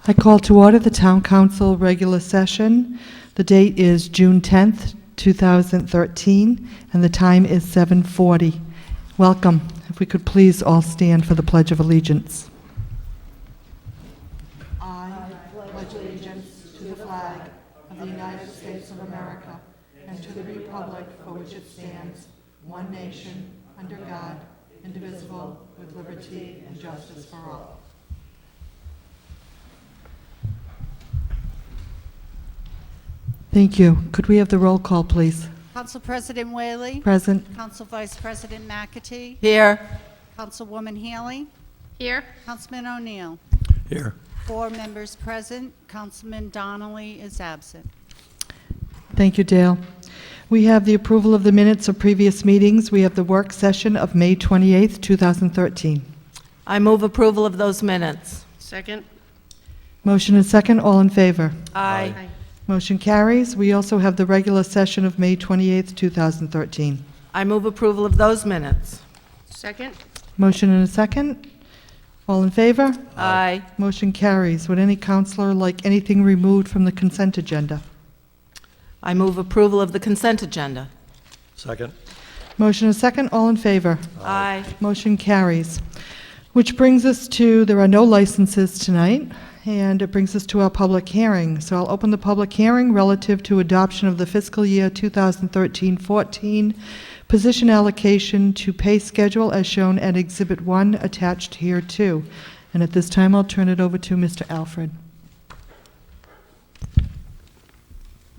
I call to order the Town Council regular session. The date is June 10th, 2013, and the time is 7:40. Welcome. If we could please all stand for the Pledge of Allegiance. I pledge allegiance to the flag of the United States of America and to the republic for which it stands, one nation, under God, indivisible, with liberty and justice for all. Thank you. Could we have the roll call, please? Council President Whaley. Present. Council Vice President McAtee. Here. Councilwoman Healy. Here. Councilman O'Neill. Here. 4 members present. Councilman Donnelly is absent. Thank you, Dale. We have the approval of the minutes of previous meetings. We have the work session of May 28th, 2013. I move approval of those minutes. Second. Motion and second. All in favor? Aye. Motion carries. We also have the regular session of May 28th, 2013. I move approval of those minutes. Second. Motion and a second. All in favor? Aye. Motion carries. Would any counselor like anything removed from the consent agenda? I move approval of the consent agenda. Second. Motion and a second. All in favor? Aye. Motion carries. Which brings us to, there are no licenses tonight, and it brings us to our public hearing. So I'll open the public hearing relative to adoption of the fiscal year 2013-14 position allocation to pay schedule as shown at Exhibit 1 attached here too. And at this time, I'll turn it over to Mr. Alfred.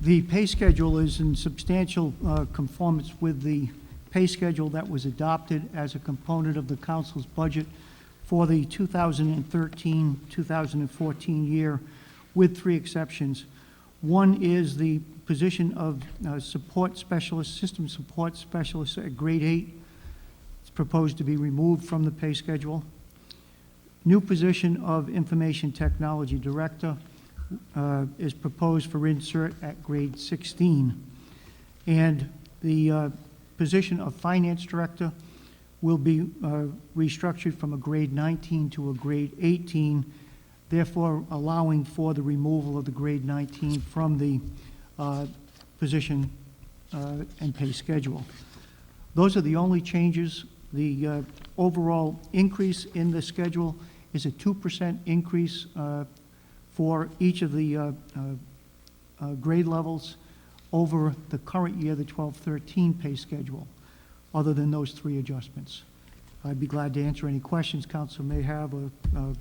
The pay schedule is in substantial conformance with the pay schedule that was adopted as a component of the council's budget for the 2013-2014 year, with 3 exceptions. One is the position of support specialist, system support specialist at grade 8. It's proposed to be removed from the pay schedule. New position of information technology director is proposed for insert at grade 16. And the position of finance director will be restructured from a grade 19 to a grade 18, therefore allowing for the removal of the grade 19 from the position and pay schedule. Those are the only changes. The overall increase in the schedule is a 2% increase for each of the grade levels over the current year, the 12-13 pay schedule, other than those 3 adjustments. I'd be glad to answer any questions council may have or the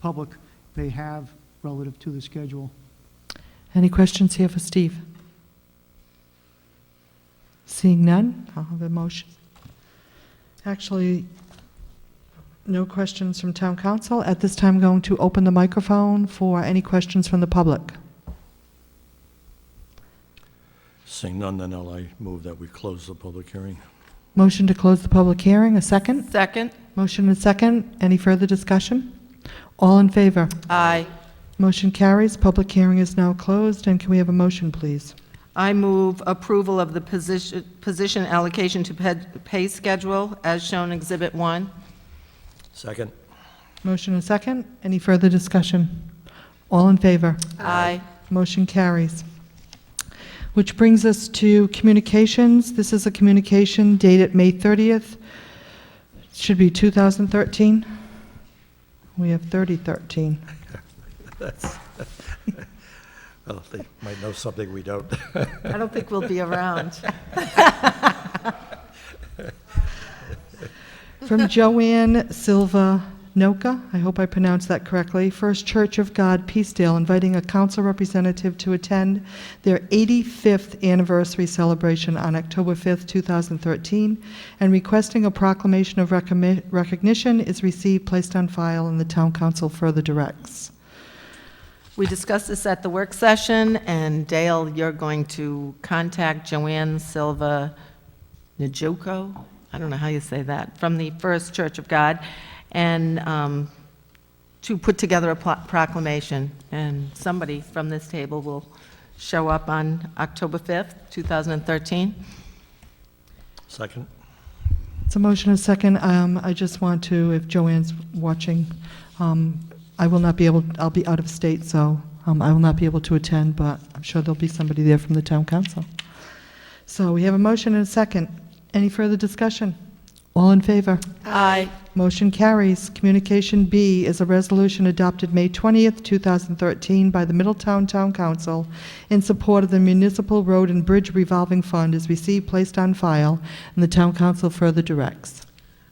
public may have relative to the schedule. Any questions here for Steve? Seeing none, I'll have a motion. Actually, no questions from town council. At this time, I'm going to open the microphone for any questions from the public. Seeing none, then I move that we close the public hearing. Motion to close the public hearing, a second? Second. Motion and second. Any further discussion? All in favor? Aye. Motion carries. Public hearing is now closed. And can we have a motion, please? I move approval of the position allocation to pay schedule as shown in Exhibit 1. Second. Motion and second. Any further discussion? All in favor? Aye. Motion carries. Which brings us to communications. This is a communication dated May 30th. It should be 2013. We have 3013. Well, they might know something we don't. I don't think we'll be around. From Joanne Silva Noka, I hope I pronounced that correctly, First Church of God, Peacedale, inviting a council representative to attend their 85th anniversary celebration on October 5th, 2013, and requesting a proclamation of recognition is received, placed on file, and the town council further directs. We discussed this at the work session, and Dale, you're going to contact Joanne Silva Njoko, I don't know how you say that, from the First Church of God, and to put together a proclamation. And somebody from this table will show up on October 5th, 2013. Second. It's a motion and a second. I just want to, if Joanne's watching, I will not be able, I'll be out of state, so I will not be able to attend, but I'm sure there'll be somebody there from the town council. So we have a motion and a second. Any further discussion? All in favor? Aye. Motion carries. Communication B is a resolution adopted May 20th, 2013 by the Middletown Town Council in support of the Municipal Road and Bridge Revolving Fund is received, placed on file, and the town council further directs.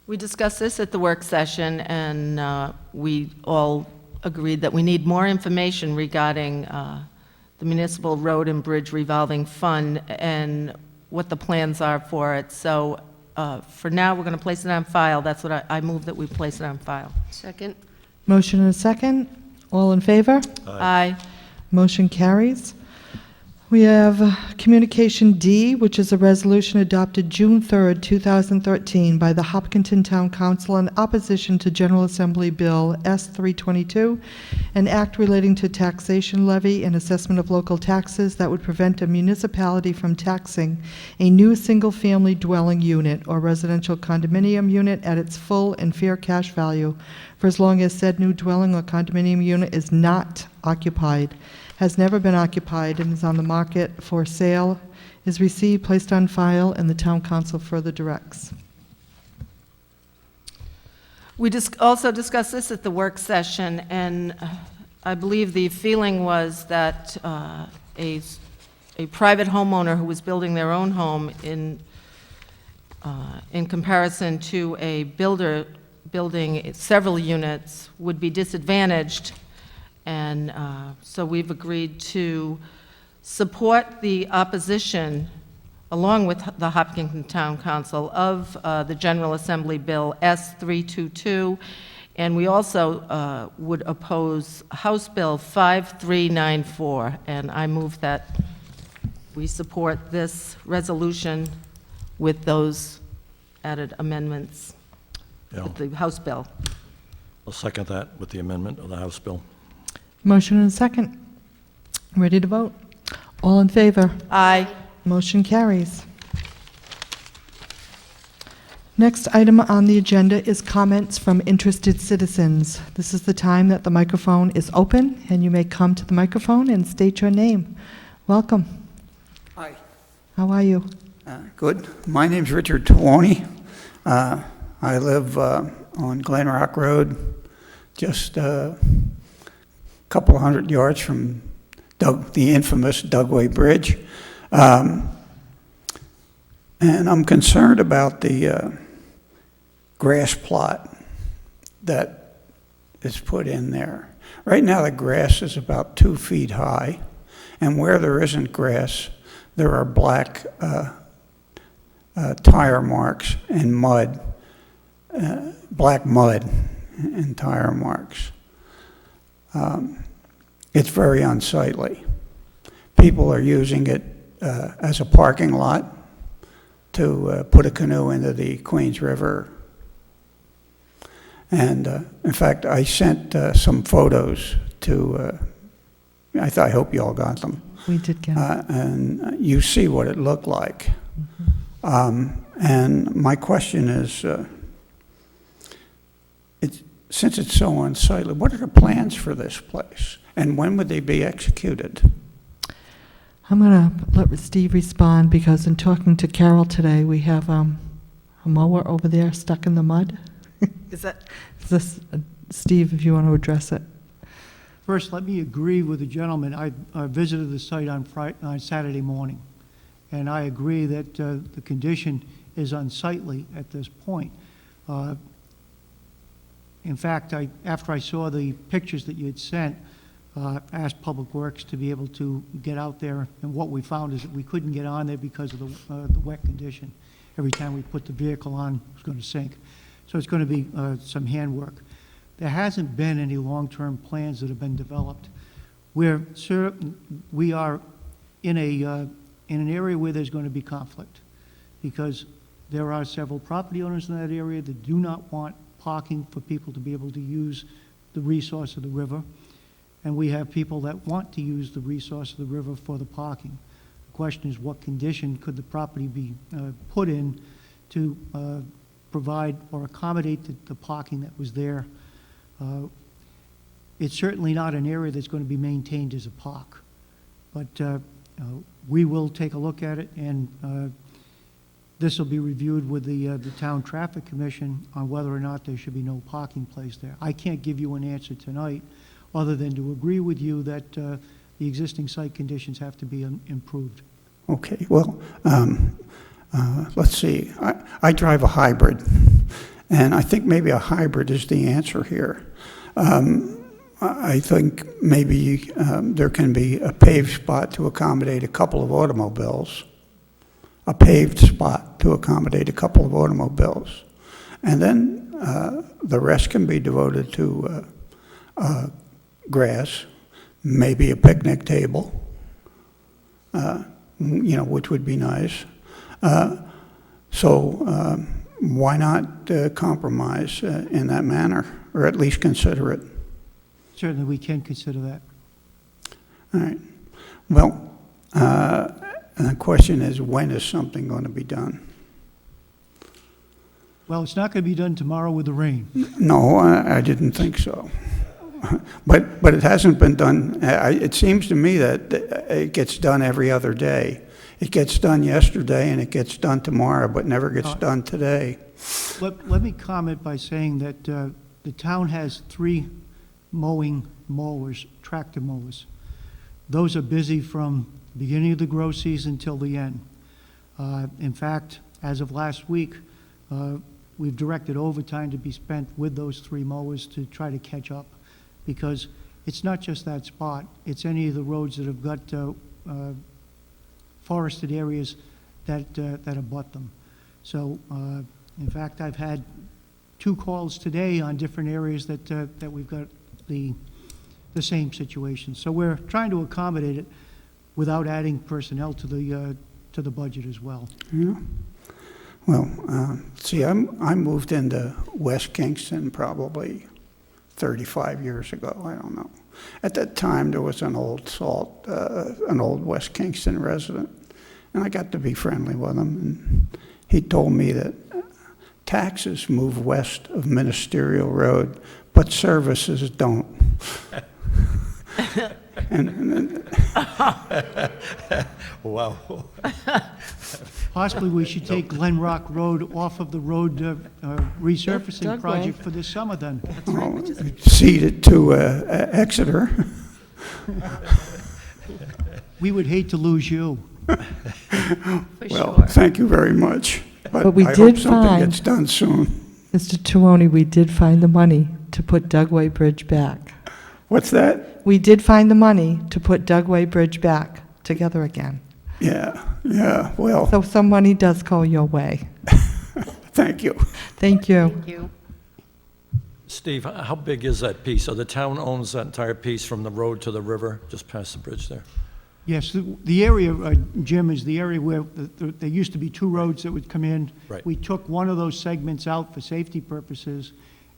We discussed this at the work session, and we all agreed that we need more information regarding the Municipal Road and Bridge Revolving Fund and what the plans are for it. So for now, we're going to place it on file. That's what I move that we place it on file. Second. Motion and a second. All in favor? Aye. Motion carries. We have Communication D, which is a resolution adopted June 3rd, 2013 by the Hopkinton Town Council in opposition to General Assembly Bill S-322, an act relating to taxation levy and assessment of local taxes that would prevent a municipality from taxing a new single-family dwelling unit or residential condominium unit at its full and fair cash value for as long as said new dwelling or condominium unit is not occupied, has never been occupied, and is on the market for sale, is received, placed on file, and the town council further directs. We also discussed this at the work session, and I believe the feeling was that a private homeowner who was building their own home in comparison to a builder building several units would be disadvantaged. And so we've agreed to support the opposition, along with the Hopkinton Town Council, of the General Assembly Bill S-322, and we also would oppose House Bill 5394, and I move that we support this resolution with those added amendments Yeah, with the House bill. I'll second that with the amendment of the House bill. Motion and a second. Ready to vote? All in favor? Aye. Motion carries. Next item on the agenda is comments from interested citizens. This is the time that the microphone is open, and you may come to the microphone and state your name. Welcome. Hi. How are you? Good. My name's Richard Tawani. I live on Glen Rock Road, just a couple of 100 yards from the infamous Dugway Bridge. And I'm concerned about the grass plot that is put in there. Right now, the grass is about 2 feet high, and where there isn't grass, there are black tire marks and mud, black mud and tire marks. It's very unsightly. People are using it as a parking lot to put a canoe into the Queens River. And in fact, I sent some photos to, I hope you all got them. We did get it. And you see what it looked like. And my question is, since it's so unsightly, what are the plans for this place? And when would they be executed? I'm going to let Steve respond, because in talking to Carol today, we have a mower over there stuck in the mud. Is that? Is this, Steve, if you want to address it? First, let me agree with the gentleman. I visited the site on Saturday morning, and I agree that the condition is unsightly at this point. In fact, after I saw the pictures that you had sent, asked Public Works to be able to get out there, and what we found is that we couldn't get on there because of the wet condition. Every time we put the vehicle on, it was going to sink. So it's going to be some handwork. There hasn't been any long-term plans that have been developed. We are in an area where there's going to be conflict, because there are several property owners in that area that do not want parking for people to be able to use the resource of the river. And we have people that want to use the resource of the river for the parking. The question is, what condition could the property be put in to provide or accommodate the parking that was there? It's certainly not an area that's going to be maintained as a park. But we will take a look at it, and this will be reviewed with the Town Traffic Commission on whether or not there should be no parking place there. I can't give you an answer tonight, other than to agree with you that the existing site conditions have to be improved. Okay, well, let's see. I drive a hybrid, and I think maybe a hybrid is the answer here. I think maybe there can be a paved spot to accommodate a couple of automobiles, a paved spot to accommodate a couple of automobiles, and then the rest can be devoted to grass, maybe a picnic table, which would be nice. So why not compromise in that manner, or at least consider it? Certainly, we can consider that. All right. Well, and the question is, when is something going to be done? Well, it's not going to be done tomorrow with the rain. No, I didn't think so. But it hasn't been done. It seems to me that it gets done every other day. It gets done yesterday and it gets done tomorrow, but never gets done today. Let me comment by saying that the town has 3 mowing mowers, tractor mowers. Those are busy from the beginning of the grow season till the end. In fact, as of last week, we've directed overtime to be spent with those 3 mowers to try to catch up, because it's not just that spot, it's any of the roads that have got forested areas that abut them. So, in fact, I've had 2 calls today on different areas that we've got the same situation. So we're trying to accommodate it without adding personnel to the budget as well. Yeah. Well, see, I moved into West Kingston probably 35 years ago. I don't know. At that time, there was an old West Kingston resident, and I got to be friendly with him. And he told me that taxes move west of Ministerial Road, but services don't. and Wow. Possibly we should take Glen Rock Road off of the road resurfacing Dugway. project for this summer then. cede it to Exeter. We would hate to lose you. Well, thank you very much. But we I did hope something find- gets done soon. Mr. Tuoni, we did find the money to put Dugway Bridge back. What's that? We did find the money to put Dugway Bridge back together again. Yeah, well, So some money does go your way. thank you. Thank you. Thank you. Steve, how big is that piece? So the town owns that entire piece from the road to the river, just past the bridge there? Yes, the area, Jim, is the area where there used to be 2 roads that would come in. Right. We took one of those segments out for safety purposes,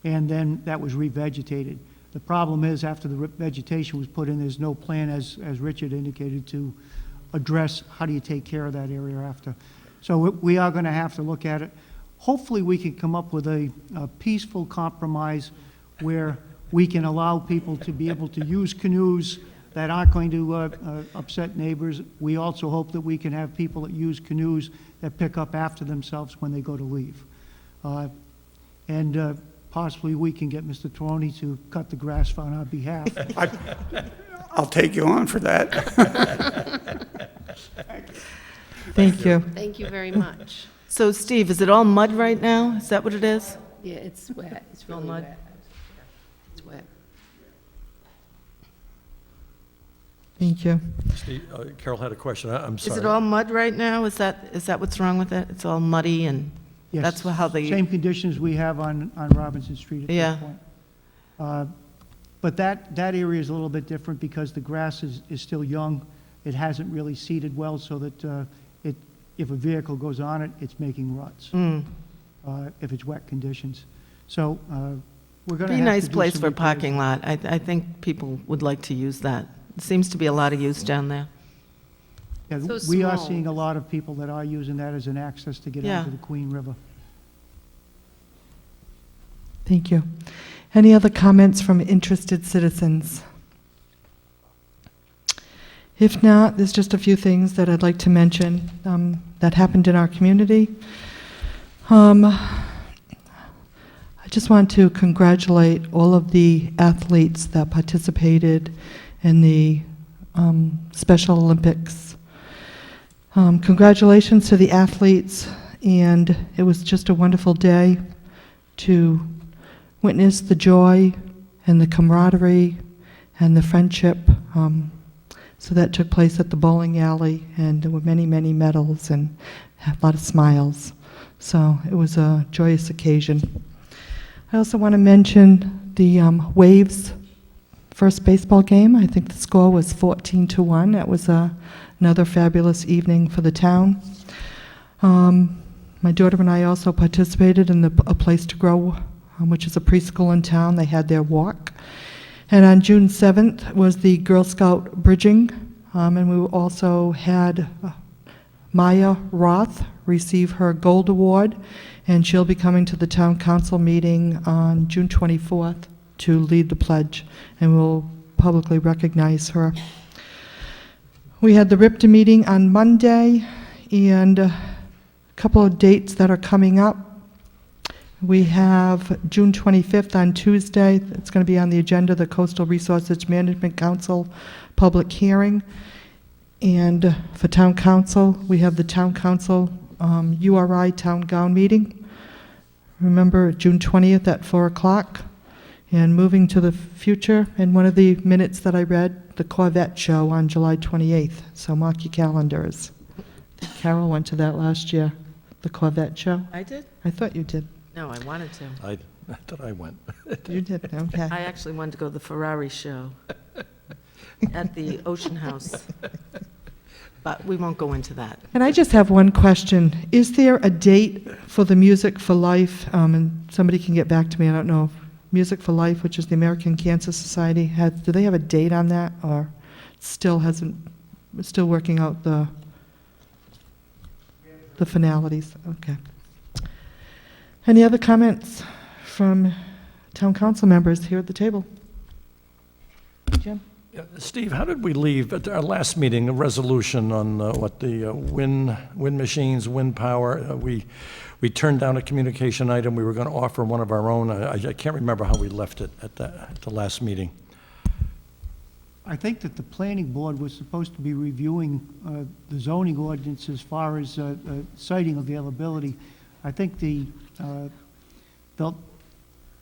and then that was revegetated. The problem is, after the vegetation was put in, there's no plan, as Richard indicated, to address how do you take care of that area after. So we are going to have to look at it. Hopefully, we can come up with a peaceful compromise where we can allow people to be able to use canoes that aren't going to upset neighbors. We also hope that we can have people that use canoes that pick up after themselves when they go to leave. And possibly we can get Mr. Tuoni to cut the grass on our behalf. I'll take you on for that. Thank you. Thank you very much. So Steve, is it all mud right now? Is that what it is? Yeah, it's wet. It's All really mud. wet. It's wet. Thank you. Steve, Carol had a question. I'm Is sorry. it all mud right now? Is that what's wrong with it? It's all muddy and, Yes, That's how they- Same conditions we have on Robinson Street at Yeah. this point. But that area is a little bit different because the grass is still young. It hasn't really seeded well, so that if a vehicle goes on it, it's making ruts, if it's wet conditions. So we're going to be a have nice to do place some for a repairs. parking lot. I think people would like to use that. There seems to be a lot of use down there. Yeah, So we are small. seeing a lot of people that are using that as an access to get Yeah. onto the Queen River. Thank you. Any other comments from interested citizens? If not, there's just a few things that I'd like to mention that happened in our community. I just want to congratulate all of the athletes that participated in the Special Olympics. Congratulations to the athletes, and it was just a wonderful day to witness the joy and the camaraderie and the friendship. So that took place at the bowling alley, and there were many, many medals and a lot of smiles. So it was a joyous occasion. I also want to mention the Waves first baseball game. I think the score was 14-1. That was another fabulous evening for the town. My daughter and I also participated in A Place to Grow, which is a preschool in town. They had their walk. And on June 7th was the Girl Scout bridging, and we also had Maya Roth receive her Gold Award, and she'll be coming to the Town Council meeting on June 24th to lead the pledge, and we'll publicly recognize her. We had the RIPTA meeting on Monday, and a couple of dates that are coming up. We have June 25th on Tuesday. It's going to be on the agenda, the Coastal Resources Management Council public hearing. And for Town Council, we have the Town Council URI Town Gown meeting. Remember, June 20th at 4 o'clock. And moving to the future, in one of the minutes that I read, the Corvette Show on July 28th. So mark your calendars. I think Carol went to that last year, the Corvette Show. I did? I thought you did. No, I wanted to. I thought I went. You did, okay. I actually wanted to go to the Ferrari show at the Ocean House. But we won't go into that. And I just have one question. Is there a date for the Music for Life? And somebody can get back to me, I don't know. Music for Life, which is the American Cancer Society, do they have a date on that, or still working out the finalities? Okay. Any other comments from town council members here at the table? Jim? Yeah, Steve, how did we leave at our last meeting, a resolution on the wind machines, wind power? We turned down a communication item. We were going to offer one of our own. I can't remember how we left it at the last meeting. I think that the planning board was supposed to be reviewing the zoning ordinance as far as siting availability. I think the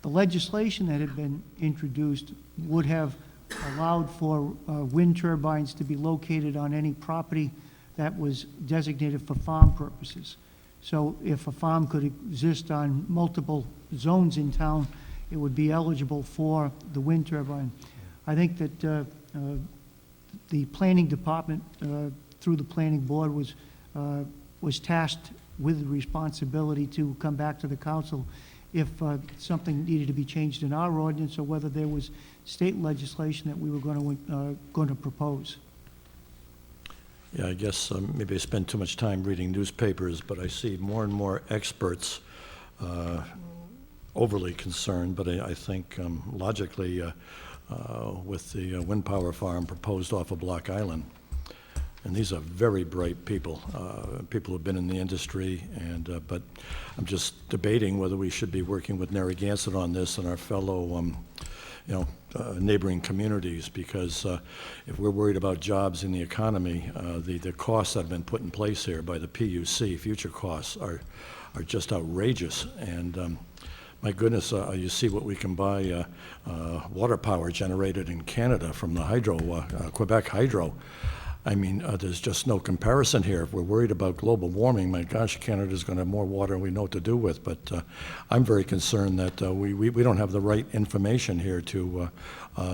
legislation that had been introduced would have allowed for wind turbines to be located on any property that was designated for farm purposes. So if a farm could exist on multiple zones in town, it would be eligible for the wind turbine. I think that the planning department, through the planning board, was tasked with the responsibility to come back to the council if something needed to be changed in our ordinance, or whether there was state legislation that we were going to propose. Yeah, I guess maybe I spend too much time reading newspapers, but I see more and more experts overly concerned, but I think logically with the wind power farm proposed off of Block Island, and these are very bright people, people who've been in the industry, and but I'm just debating whether we should be working with Narragansett on this and our fellow neighboring communities, because if we're worried about jobs in the economy, the costs that have been put in place here by the PUC, future costs, are just outrageous. And my goodness, you see what we can buy water power generated in Canada from the hydro, Quebec Hydro. I mean, there's just no comparison here. If we're worried about global warming, my gosh, Canada's going to have more water than we know what to do with. But I'm very concerned that we don't have the right information here to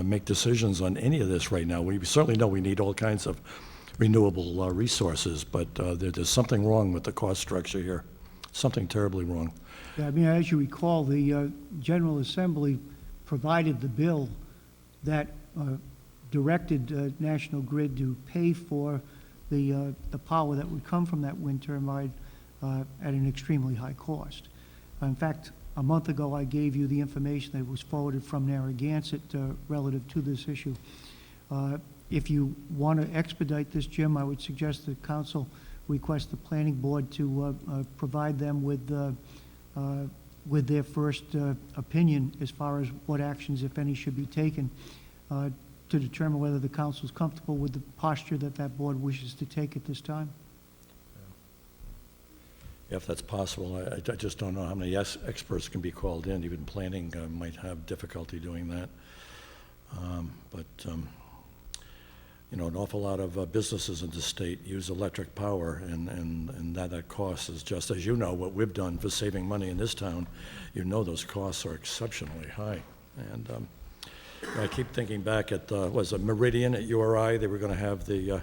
make decisions on any of this right now. We certainly know we need all kinds of renewable resources, but there's something wrong with the cost structure here. Something terribly wrong. Yeah, I mean, as you recall, the General Assembly provided the bill that directed National Grid to pay for the power that would come from that wind turbine at an extremely high cost. In fact, a month ago, I gave you the information that was forwarded from Narragansett relative to this issue. If you want to expedite this, Jim, I would suggest that council request the planning board to provide them with their first opinion as far as what actions, if any, should be taken to determine whether the council is comfortable with the posture that that board wishes to take at this time. If that's possible, I just don't know how many experts can be called in. Even planning might have difficulty doing that. You know, an awful lot of businesses in the state use electric power, and that cost is just, as you know, what we've done for saving money in this town. You know those costs are exceptionally high. And I keep thinking back at, was it Meridian at URI? They were going to have the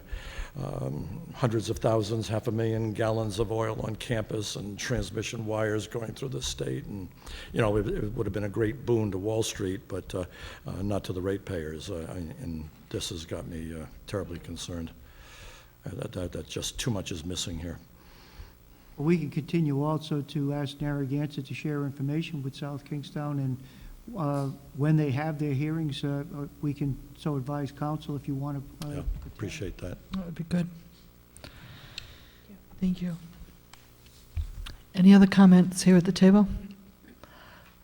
hundreds of thousands, 500,000 gallons of oil on campus and transmission wires going through the state. And, you know, it would have been a great boon to Wall Street, but not to the ratepayers. And this has got me terribly concerned. That just too much is missing here. We can continue also to ask Narragansett to share information with South Kingstown, and when they have their hearings, we can so advise council if you want to. Yeah, appreciate that. That would be good. Thank you. Any other comments here at the table?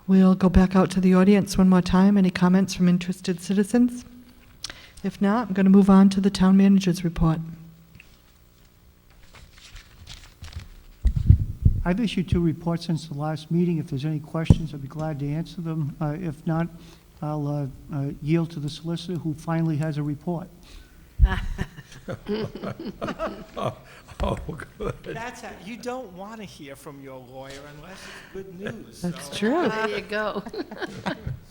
We'll go back out to the audience one more time. Any comments from interested citizens? If not, I'm going to move on to the town manager's report. I've issued 2 reports since the last meeting. If there's any questions, I'd be glad to answer them. If not, I'll yield to the solicitor, who finally has a report. Oh, good. That's how, you don't want to hear from your lawyer unless it's good news. That's So- true. There you go.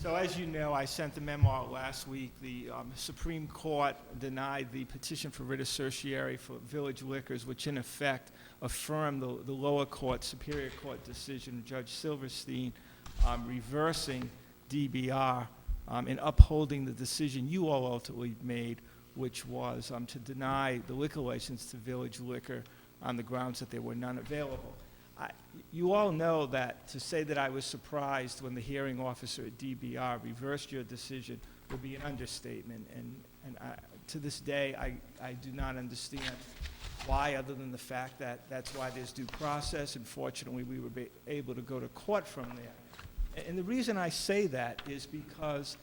So as you know, I sent the memo out last week. The Supreme Court denied the petition for writ of certiorari for Village Liquors, which in effect affirmed the lower court, Superior Court decision, Judge Silverstein, reversing DBR and upholding the decision you all ultimately made, which was to deny the liquor license to Village Liquor on the grounds that there were none available. You all know that to say that I was surprised when the hearing officer at DBR reversed your decision would be an understatement. And to this day, I do not understand why, other than the fact that that's why there's due process. And fortunately, we were able to go to court from there. And the reason I say that is because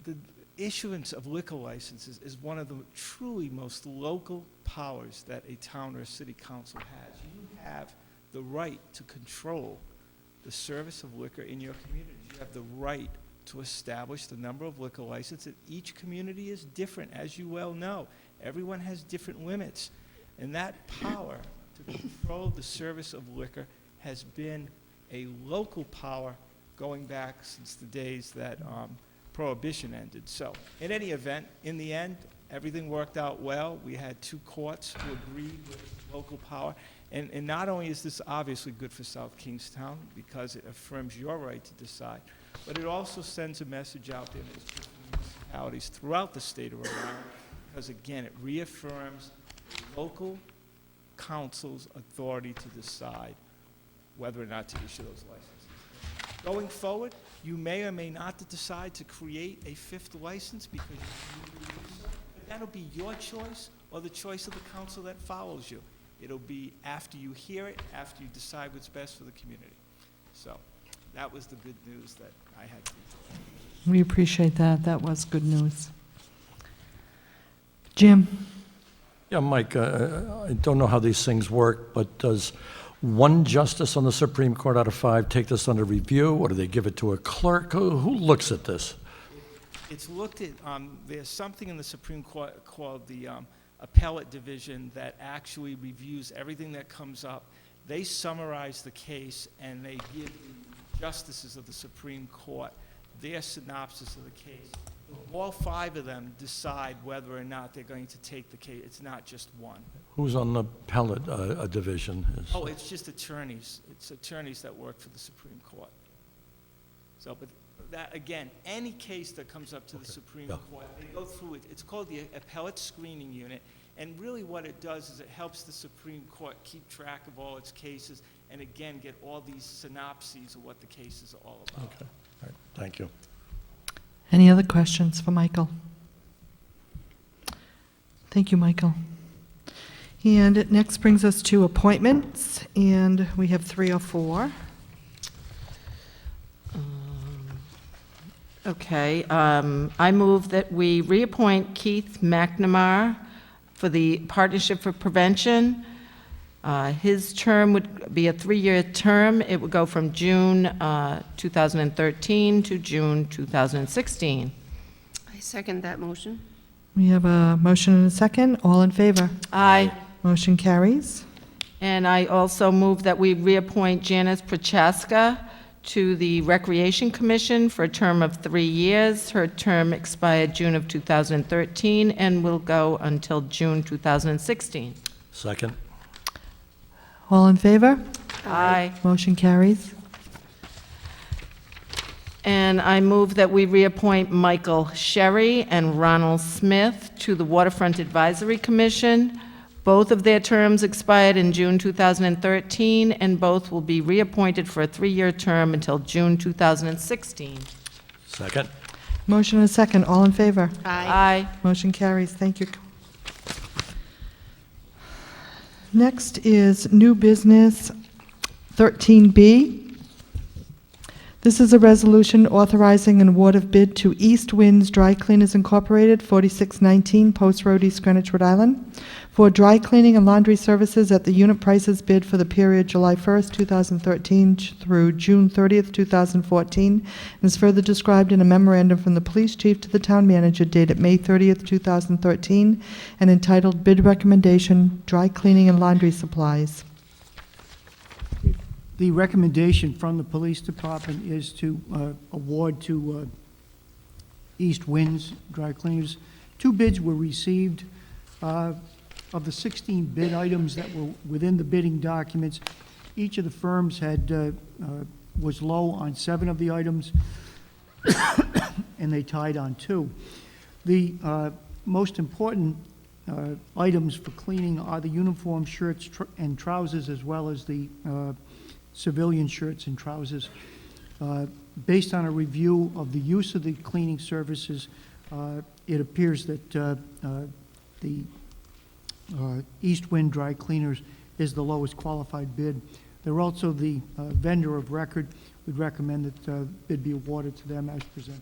the issuance of liquor licenses is one of the truly most local powers that a town or a city council has. You have the right to control the service of liquor in your community. You have the right to establish the number of liquor licenses. Each community is different, as you well know. Everyone has different limits. And that power to control the service of liquor has been a local power going back since the days that Prohibition ended. So, in any event, in the end, everything worked out well. We had 2 courts who agreed with local power. And not only is this obviously good for South Kingstown, because it affirms your right to decide, but it also sends a message out there to municipalities throughout the state of Rhode Island, because again, it reaffirms the local council's authority to decide whether or not to issue those licenses. Going forward, you may or may not decide to create a 5th license because you need to do so, but that'll be your choice or the choice of the council that follows you. It'll be after you hear it, after you decide what's best for the community. So that was the good news that I had to tell. We appreciate that. That was good news. Jim? Yeah, Mike, I don't know how these things work, but does one justice on the Supreme Court out of 5 take this under review, or do they give it to a clerk? Who looks at this? It's looked at, there's something in the Supreme Court called the Appellate Division that actually reviews everything that comes up. They summarize the case and they give the justices of the Supreme Court their synopsis of the case. All 5 of them decide whether or not they're going to take the case. It's not just one. Who's on the appellate division? Oh, it's just attorneys. It's attorneys that work for the Supreme Court. So, but that, again, any case that comes up to the Supreme Yeah. Court, they go through it. It's called the Appellate Screening Unit, and really what it does is it helps the Supreme Court keep track of all its cases and again, get all these synopses of what the cases are all about. Okay, all right, thank you. Any other questions for Michael? Thank you, Michael. And it next brings us to appointments, and we have 3 or 4. Okay, I move that we reappoint Keith McNamara for the Partnership for Prevention. His term would be a 3-year term. It would go from June 2013 to June 2016. I second that motion. We have a motion and a second. All in favor? Aye. Motion carries. And I also move that we reappoint Janice Prochaska to the Recreation Commission for a term of 3 years. Her term expired June of 2013 and will go until June 2016. Second? All in favor? Aye. Motion carries. And I move that we reappoint Michael Sherry and Ronald Smith to the Waterfront Advisory Commission. Both of their terms expired in June 2013, and both will be reappointed for a 3-year term until June 2016. Second? Motion and a second. All in favor? Aye. Motion carries. Thank you. Next is new business 13B. This is a resolution authorizing an award of bid to East Winds Dry Cleaners Incorporated, 4619 Post Road, East Greenwich, Rhode Island, for dry cleaning and laundry services at the unit prices bid for the period July 1st, 2013 through June 30th, 2014, and is further described in a memorandum from the police chief to the town manager dated May 30th, 2013, and entitled Bid Recommendation, Dry Cleaning and Laundry Supplies. The recommendation from the police department is to award to East Winds Dry Cleaners. 2 bids were received. Of the 16 bid items that were within the bidding documents, each of the firms had was low on 7 of the items, and they tied on 2. The most important items for cleaning are the uniform shirts and trousers, as well as the civilian shirts and trousers. Based on a review of the use of the cleaning services, it appears that the East Wind Dry Cleaners is the lowest qualified bid. They're also the vendor of record. We'd recommend that bid be awarded to them as presented.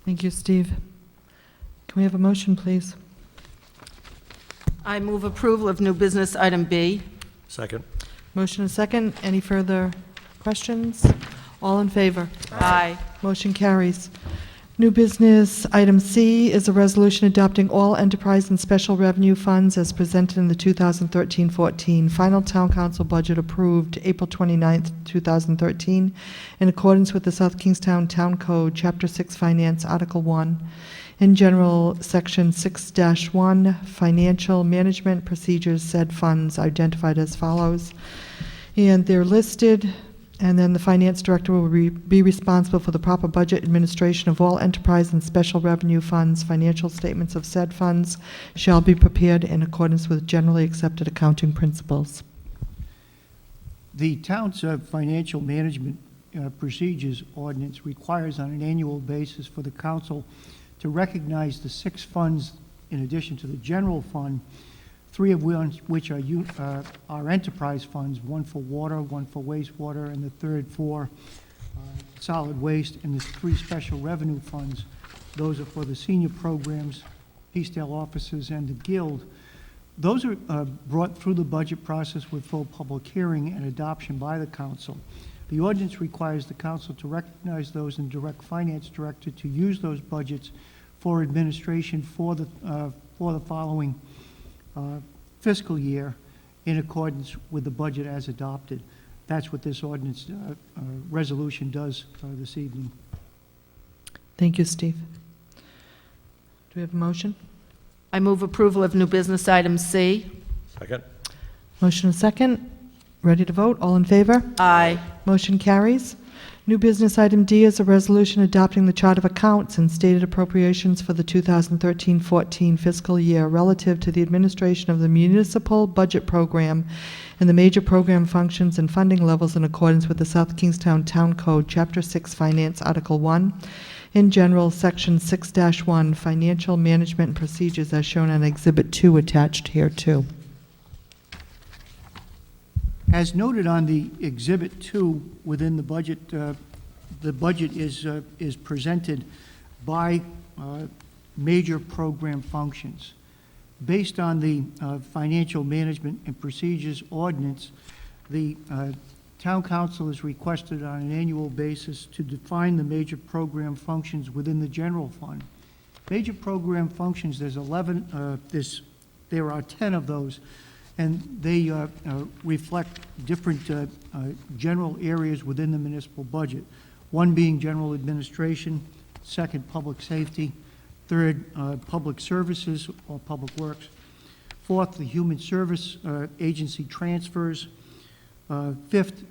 Thank you, Steve. Can we have a motion, please? I move approval of new business item B. Second? Motion and second. Any further questions? All in favor? Aye. Motion carries. New business, item C, is a resolution adopting all enterprise and special revenue funds as presented in the 2013-14 final town council budget approved April 29th, 2013, in accordance with the South Kingstown Town Code, Chapter 6 Finance, Article 1. In general, Section 6-1, Financial Management Procedures, said funds identified as follows. And they're listed, and then the finance director will be responsible for the proper budget administration of all enterprise and special revenue funds. Financial statements of said funds shall be prepared in accordance with generally accepted accounting principles. The town's financial management procedures ordinance requires on an annual basis for the council to recognize the 6 funds in addition to the general fund, 3 of which are enterprise funds, 1 for water, 1 for wastewater, and the 3rd for solid waste, and there's 3 special revenue funds. Those are for the senior programs, Peacedale officers, and the Guild. Those are brought through the budget process with full public hearing and adoption by the council. The ordinance requires the council to recognize those and direct finance director to use those budgets for administration for the following fiscal year in accordance with the budget as adopted. That's what this ordinance resolution does this evening. Thank you, Steve. Do we have a motion? I move approval of new business item C. Second? Motion and second. Ready to vote? All in favor? Aye. Motion carries. New business item D is a resolution adopting the chart of accounts and stated appropriations for the 2013-14 fiscal year relative to the administration of the municipal budget program and the major program functions and funding levels in accordance with the South Kingstown Town Code, Chapter 6, Finance, Article 1, in general, Section 6-1, Financial Management and Procedures, as shown on Exhibit 2 attached here too. As noted on the Exhibit 2 within the budget is presented by major program functions. Based on the Financial Management and Procedures Ordinance, the Town Council is requested on an annual basis to define the major program functions within the general fund. Major program functions, there are 10 of those, and they reflect different general areas within the municipal budget. One being general administration, second, public safety, third, public services or public works, fourth, the human service agency transfers, fifth,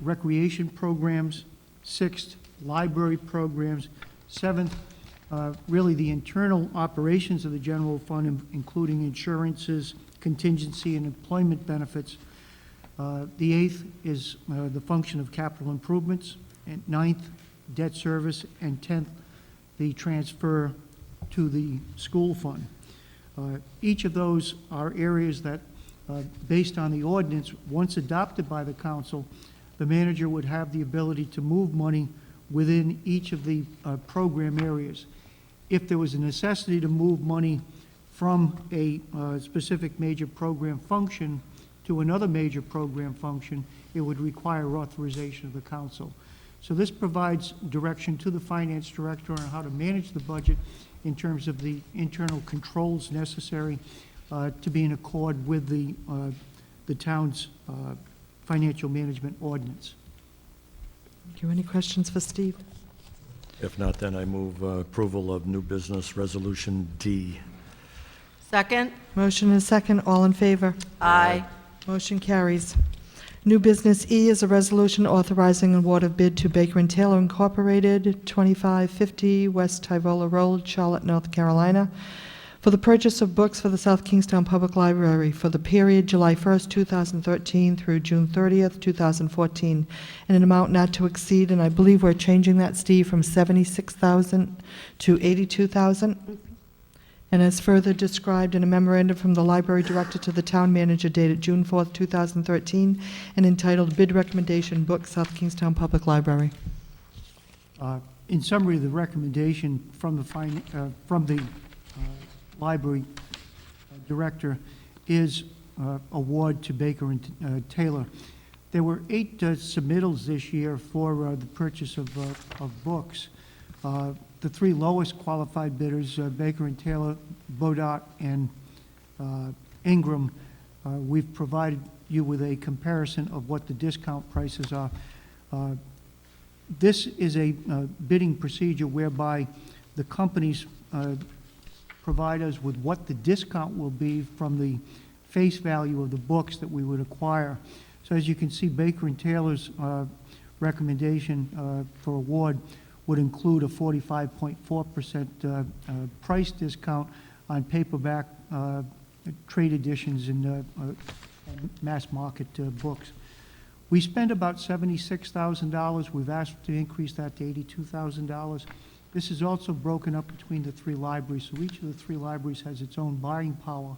recreation programs, sixth, library programs, seventh, really the internal operations of the general fund, including insurances, contingency, and employment benefits. The eighth is the function of capital improvements, and ninth, debt service, and 10th, the transfer to the school fund. Each of those are areas that, based on the ordinance, once adopted by the council, the manager would have the ability to move money within each of the program areas. If there was a necessity to move money from a specific major program function to another major program function, it would require authorization of the council. So this provides direction to the finance director on how to manage the budget in terms of the internal controls necessary to be in accord with the town's financial management ordinance. Thank you. Any questions for Steve? If not, then I move approval of new business resolution D. Second? Motion and second. All in favor? Aye. Motion carries. New business E is a resolution authorizing award of bid to Baker & Taylor Incorporated, 2550 West Tyvola Road, Charlotte, North Carolina, for the purchase of books for the South Kingstown Public Library for the period July 1st, 2013 through June 30th, 2014, in an amount not to exceed, and I believe we're changing that, Steve, from $76,000 to $82,000. And as further described in a memorandum from the library director to the town manager dated June 4th, 2013, and entitled Bid Recommendation Book, South Kingstown Public Library. In summary, the recommendation from the library director is award to Baker & Taylor. There were 8 submittals this year for the purchase of books. The 3 lowest qualified bidders, Baker & Taylor, Bodott, and Ingram, we've provided you with a comparison of what the discount prices are. This is a bidding procedure whereby the companies provide us with what the discount will be from the face value of the books that we would acquire. So as you can see, Baker & Taylor's recommendation for award would include a 45.4% price discount on paperback trade editions and mass market books. We spend about $76,000. We've asked to increase that to $82,000. This is also broken up between the 3 libraries, so each of the 3 libraries has its own buying power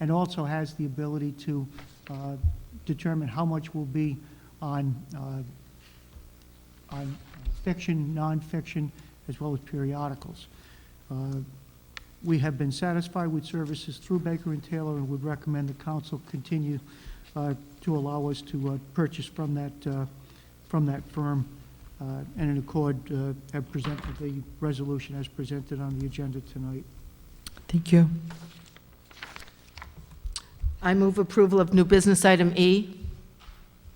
and also has the ability to determine how much will be on fiction, nonfiction, as well as periodicals. We have been satisfied with services through Baker & Taylor and would recommend the council continue to allow us to purchase from that firm and in accord have presented the resolution as presented on the agenda tonight. Thank you. I move approval of new business item E.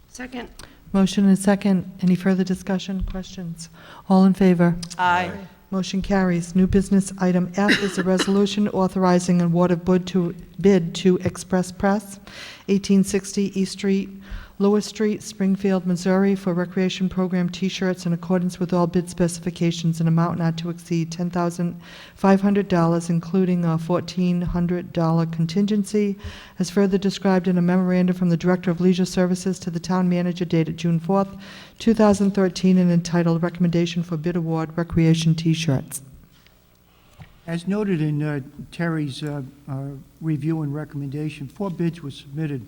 Second. Motion and second. Any further discussion, questions? All in favor? Aye. Motion carries. New business item F is a resolution authorizing an award of bid to Express Press, 1860 East Street, Lewis Street, Springfield, Missouri, for recreation program T-shirts in accordance with all bid specifications, an amount not to exceed $10,500, including a $1,400 contingency, as further described in a memorandum from the Director of Leisure Services to the Town Manager dated June 4th, 2013, and entitled Recommendation for Bid Award Recreation T-shirts. As noted in Terry's review and recommendation, 4 bids were submitted.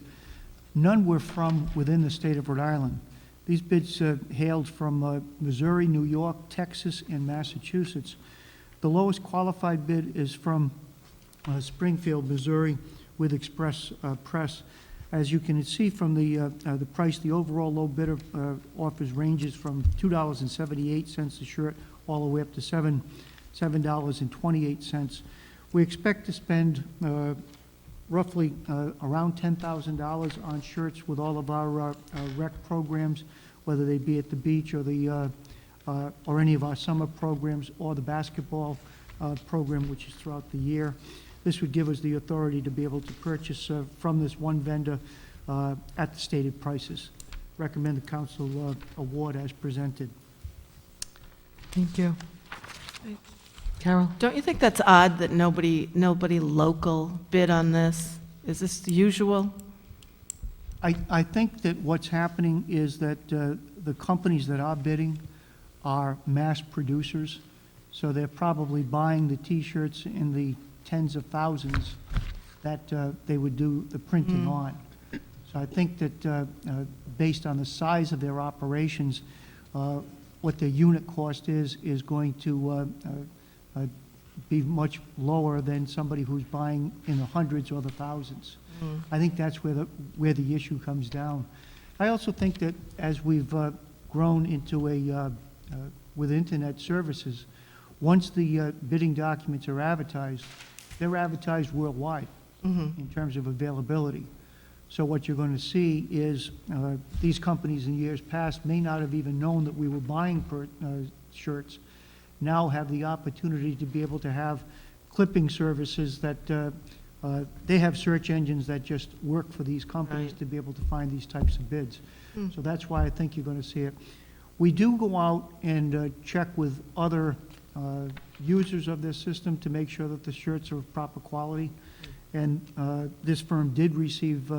None were from within the state of Rhode Island. These bids hailed from Missouri, New York, Texas, and Massachusetts. The lowest qualified bid is from Springfield, Missouri, with Express Press. As you can see from the price, the overall low bidder offers ranges from $2.78 a shirt all the way up to $7.28. We expect to spend roughly around $10,000 on shirts with all of our rec programs, whether they be at the beach or or any of our summer programs or the basketball program, which is throughout the year. This would give us the authority to be able to purchase from this one vendor at the stated prices. Recommend the council award as presented. Thank you. Carol? Don't you think that's odd that nobody local bid on this? Is this the usual? I think that what's happening is that the companies that are bidding are mass producers, so they're probably buying the T-shirts in the tens of thousands that they would do the printing on. So I think that based on the size of their operations, what their unit cost is going to be much lower than somebody who's buying in the hundreds or the thousands. I think that's where the issue comes down. I also think that as we've grown into with internet services, once the bidding documents are advertised, they're advertised worldwide in terms of availability. So what you're going to see is these companies in years past may not have even known that we were buying shirts, now have the opportunity to be able to have clipping services that they have search engines that just work for these companies to be able to find these types of bids. So that's why I think you're going to see it. We do go out and check with other users of this system to make sure that the shirts are of proper quality. And this firm did receive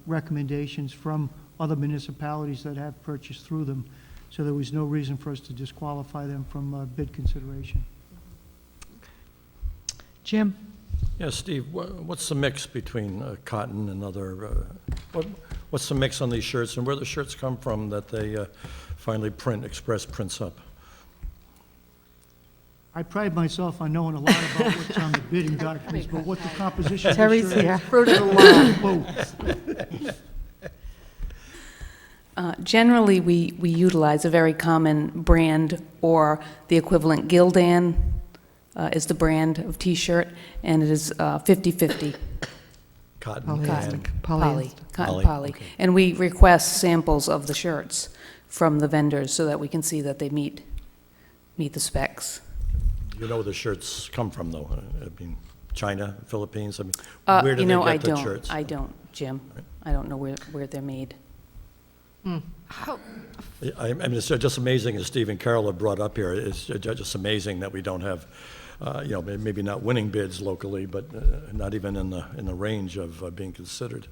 recommendations from other municipalities that have purchased through them. So there was no reason for us to disqualify them from bid consideration. Jim? Yeah, Steve, what's the mix between cotton and other, what's the mix on these shirts, and where the shirts come from that they finally Express prints up? I pride myself on knowing a lot about what's on the bidding documents, but what the composition of the Terry's shirt here. Fruit of the loom. Generally, we utilize a very common brand, or the equivalent. Gildan is the brand of T-shirt, and it is 50/50 Cotton Polyester. and, poly, Polyester. cotton Poly, poly. okay. And we request samples of the shirts from the vendors so that we can see that they meet the specs. you know where the shirts come from, though? I mean, China, Philippines, I mean, where do You they know, get the shirts? I don't, Jim. I don't know where they're made. How, I mean, it's just amazing, as Steve and Carol have brought up here, it's just amazing that we don't have, maybe not winning bids locally, but not even in the range of being considered.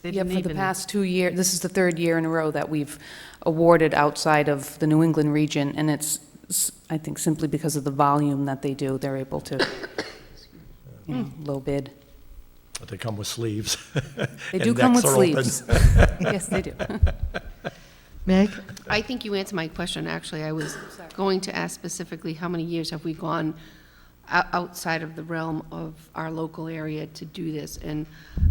They Yeah, didn't for the even- past 2 years, this is the 3rd year in a row that we've awarded outside of the New England region, and it's, I think, simply because of the volume that they do, they're able to, low bid. But they come with sleeves. They and do come necks with are open. sleeves. Yes, they do. Meg? I think you answered my question, actually. I was going to ask specifically, how many years have we gone outside of the realm of our local area to do this? And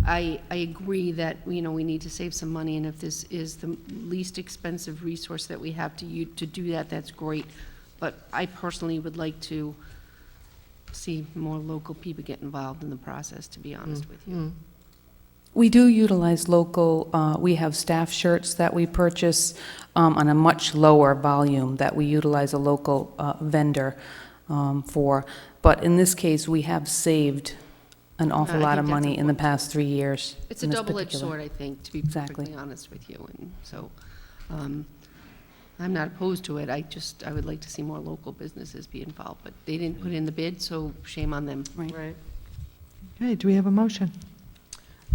I agree that, we need to save some money, and if this is the least expensive resource that we have to do that, that's great. But I personally would like to see more local people get involved in the process, to be honest with you. We do utilize local, we have staff shirts that we purchase on a much lower volume that we utilize a local vendor for. But in this case, we have saved an awful I lot think of that's money in the important. past 3 years. It's a in this double-edged particular- sword, I think, to be Exactly. perfectly honest with you. And so I'm not opposed to it. I would like to see more local businesses be involved. But they didn't put in the bid, so shame on them. Right. Okay, do we have a motion?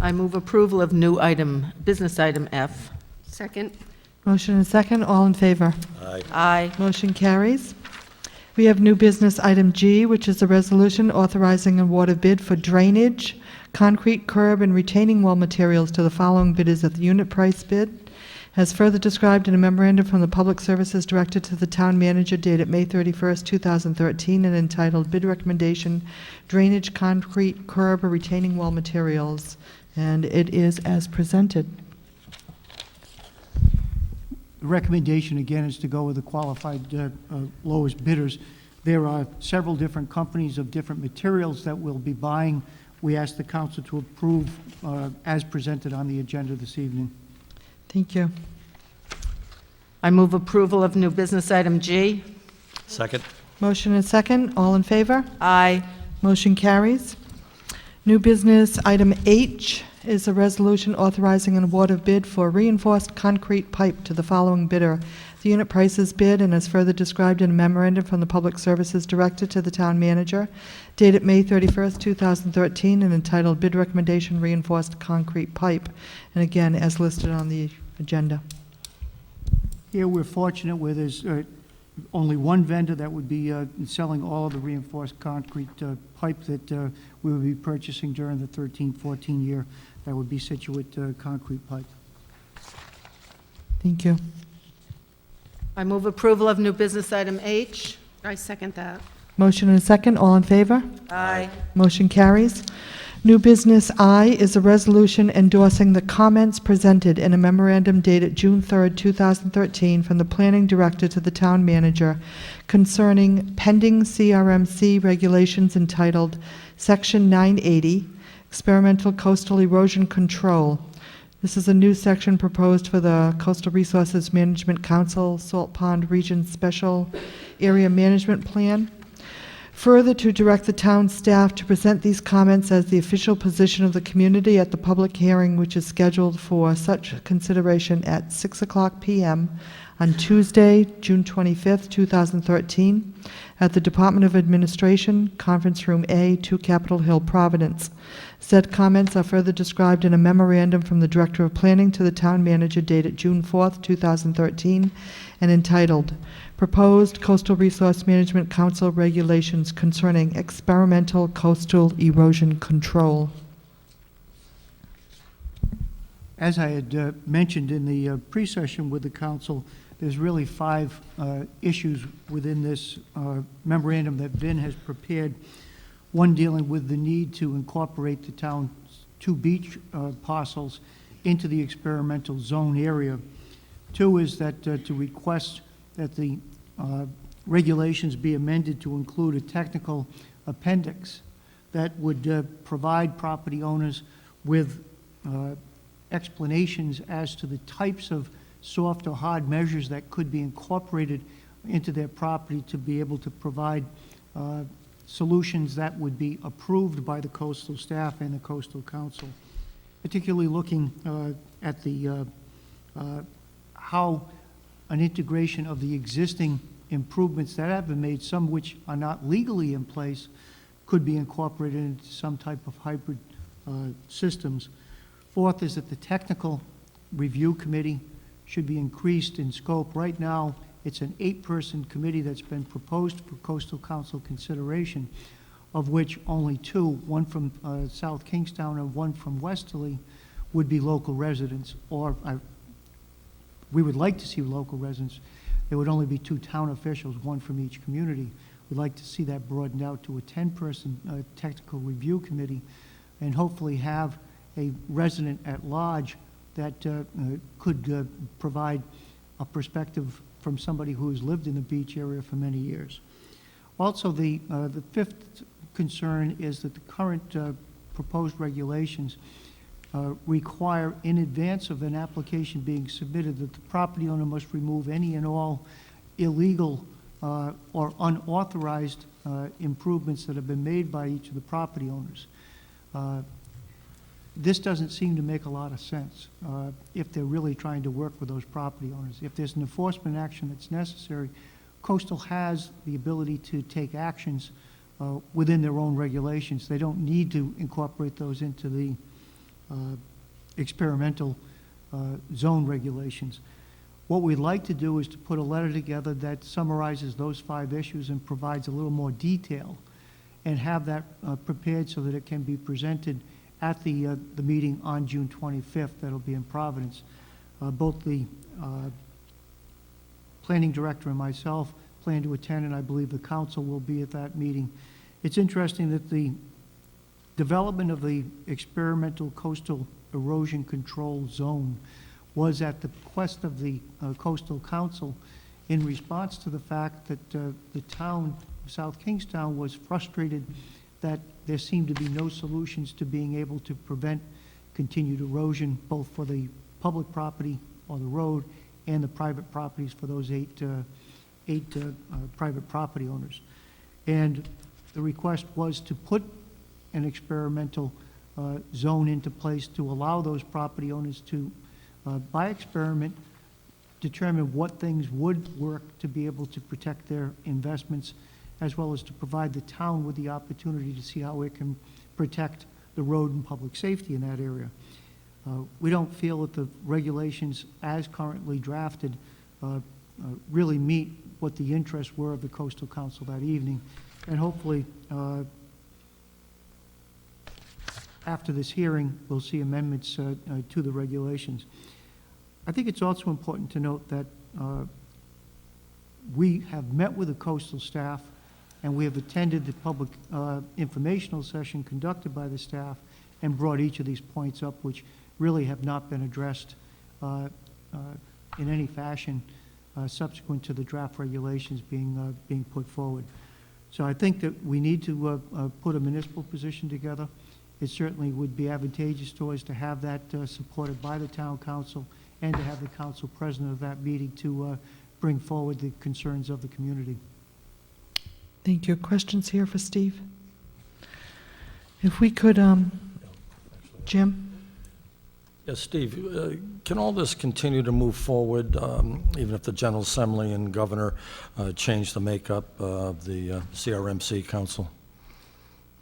I move approval of new item, business item F. Second, Motion and second, all in favor? Aye. Aye. Motion carries. We have new business item G, which is a resolution authorizing award of bid for drainage, concrete curb, and retaining wall materials to the following bidders at the unit price bid, as further described in a memorandum from the Public Services Director to the Town Manager dated May 31st, 2013, and entitled Bid Recommendation, Drainage, Concrete, Curb, or Retaining Wall Materials. And it is as presented. The recommendation, again, is to go with the qualified lowest bidders. There are several different companies of different materials that we'll be buying. We ask the council to approve as presented on the agenda this evening. Thank you. I move approval of new business item G. Second? Motion and second, all in favor? Aye. Motion carries. New business item H is a resolution authorizing an award of bid for reinforced concrete pipe to the following bidder. The unit price is bid and is further described in a memorandum from the Public Services Director to the Town Manager dated May 31st, 2013, and entitled Bid Recommendation Reinforced Concrete Pipe, and again, as listed on the agenda. Here, we're fortunate where there's only one vendor that would be selling all of the reinforced concrete pipe that we will be purchasing during the 13-14 year. That would be Situate Concrete Pipe. Thank you. I move approval of new business item H. I second that. Motion and second, all in favor? Aye. Motion carries. New business I is a resolution endorsing the comments presented in a memorandum dated June 3rd, 2013, from the Planning Director to the Town Manager concerning pending CRMC regulations entitled Section 980, Experimental Coastal Erosion Control. This is a new section proposed for the Coastal Resources Management Council Salt Pond Region Special Area Management Plan. Further, to direct the town staff to present these comments as the official position of the community at the public hearing, which is scheduled for such consideration at 6:00 p.m. on Tuesday, June 25th, 2013, at the Department of Administration, Conference Room A, 2 Capitol Hill, Providence. Said comments are further described in a memorandum from the Director of Planning to the Town Manager dated June 4th, 2013, and entitled Proposed Coastal Resource Management Council Regulations Concerning Experimental Coastal Erosion Control. As I had mentioned in the pre-session with the council, there's really 5 issues within this memorandum that Vin has prepared. One dealing with the need to incorporate the town's 2 beach parcels into the experimental zone area. 2 is that to request that the regulations be amended to include a technical appendix that would provide property owners with explanations as to the types of soft or hard measures that could be incorporated into their property to be able to provide solutions that would be approved by the coastal staff and the coastal council, particularly looking at the how an integration of the existing improvements that have been made, some which are not legally in place, could be incorporated into some type of hybrid systems. 4th is that the technical review committee should be increased in scope. Right now, it's an 8-person committee that's been proposed for Coastal Council consideration, of which only 2, one from South Kingstown and one from Westerly, would be local residents, or we would like to see local residents. There would only be 2 town officials, one from each community. We'd like to see that broadened out to a 10-person technical review committee, and hopefully have a resident at large that could provide a perspective from somebody who has lived in the beach area for many years. Also, the 5th concern is that the current proposed regulations require, in advance of an application being submitted, that the property owner must remove any and all illegal or unauthorized improvements that have been made by each of the property owners. This doesn't seem to make a lot of sense if they're really trying to work with those property owners. If there's an enforcement action that's necessary, Coastal has the ability to take actions within their own regulations. They don't need to incorporate those into the experimental zone regulations. What we'd like to do is to put a letter together that summarizes those 5 issues and provides a little more detail, and have that prepared so that it can be presented at the meeting on June 25th. That'll be in Providence. Both the planning director and myself plan to attend, and I believe the council will be at that meeting. It's interesting that the development of the experimental coastal erosion control zone was at the request of the Coastal Council in response to the fact that the town of South Kingstown was frustrated that there seemed to be no solutions to being able to prevent continued erosion, both for the public property or the road and the private properties for those eight private property owners. And the request was to put an experimental zone into place to allow those property owners to, by experiment, determine what things would work to be able to protect their investments, as well as to provide the town with the opportunity to see how it can protect the road and public safety in that area. We don't feel that the regulations as currently drafted really meet what the interests were of the Coastal Council that evening. And hopefully, after this hearing, we'll see amendments to the regulations. I think it's also important to note that we have met with the Coastal staff, and we have attended the public informational session conducted by the staff and brought each of these points up, which really have not been addressed in any fashion subsequent to the draft regulations being put forward. So I think that we need to put a municipal position together. It certainly would be advantageous to us to have that supported by the town council, and to have the council president of that meeting to bring forward the concerns of the community. Thank you. Questions here for Steve? If we could, Jim? Yes, Steve, can all this continue to move forward, even if the General Assembly and Governor change the makeup of the CRMC Council?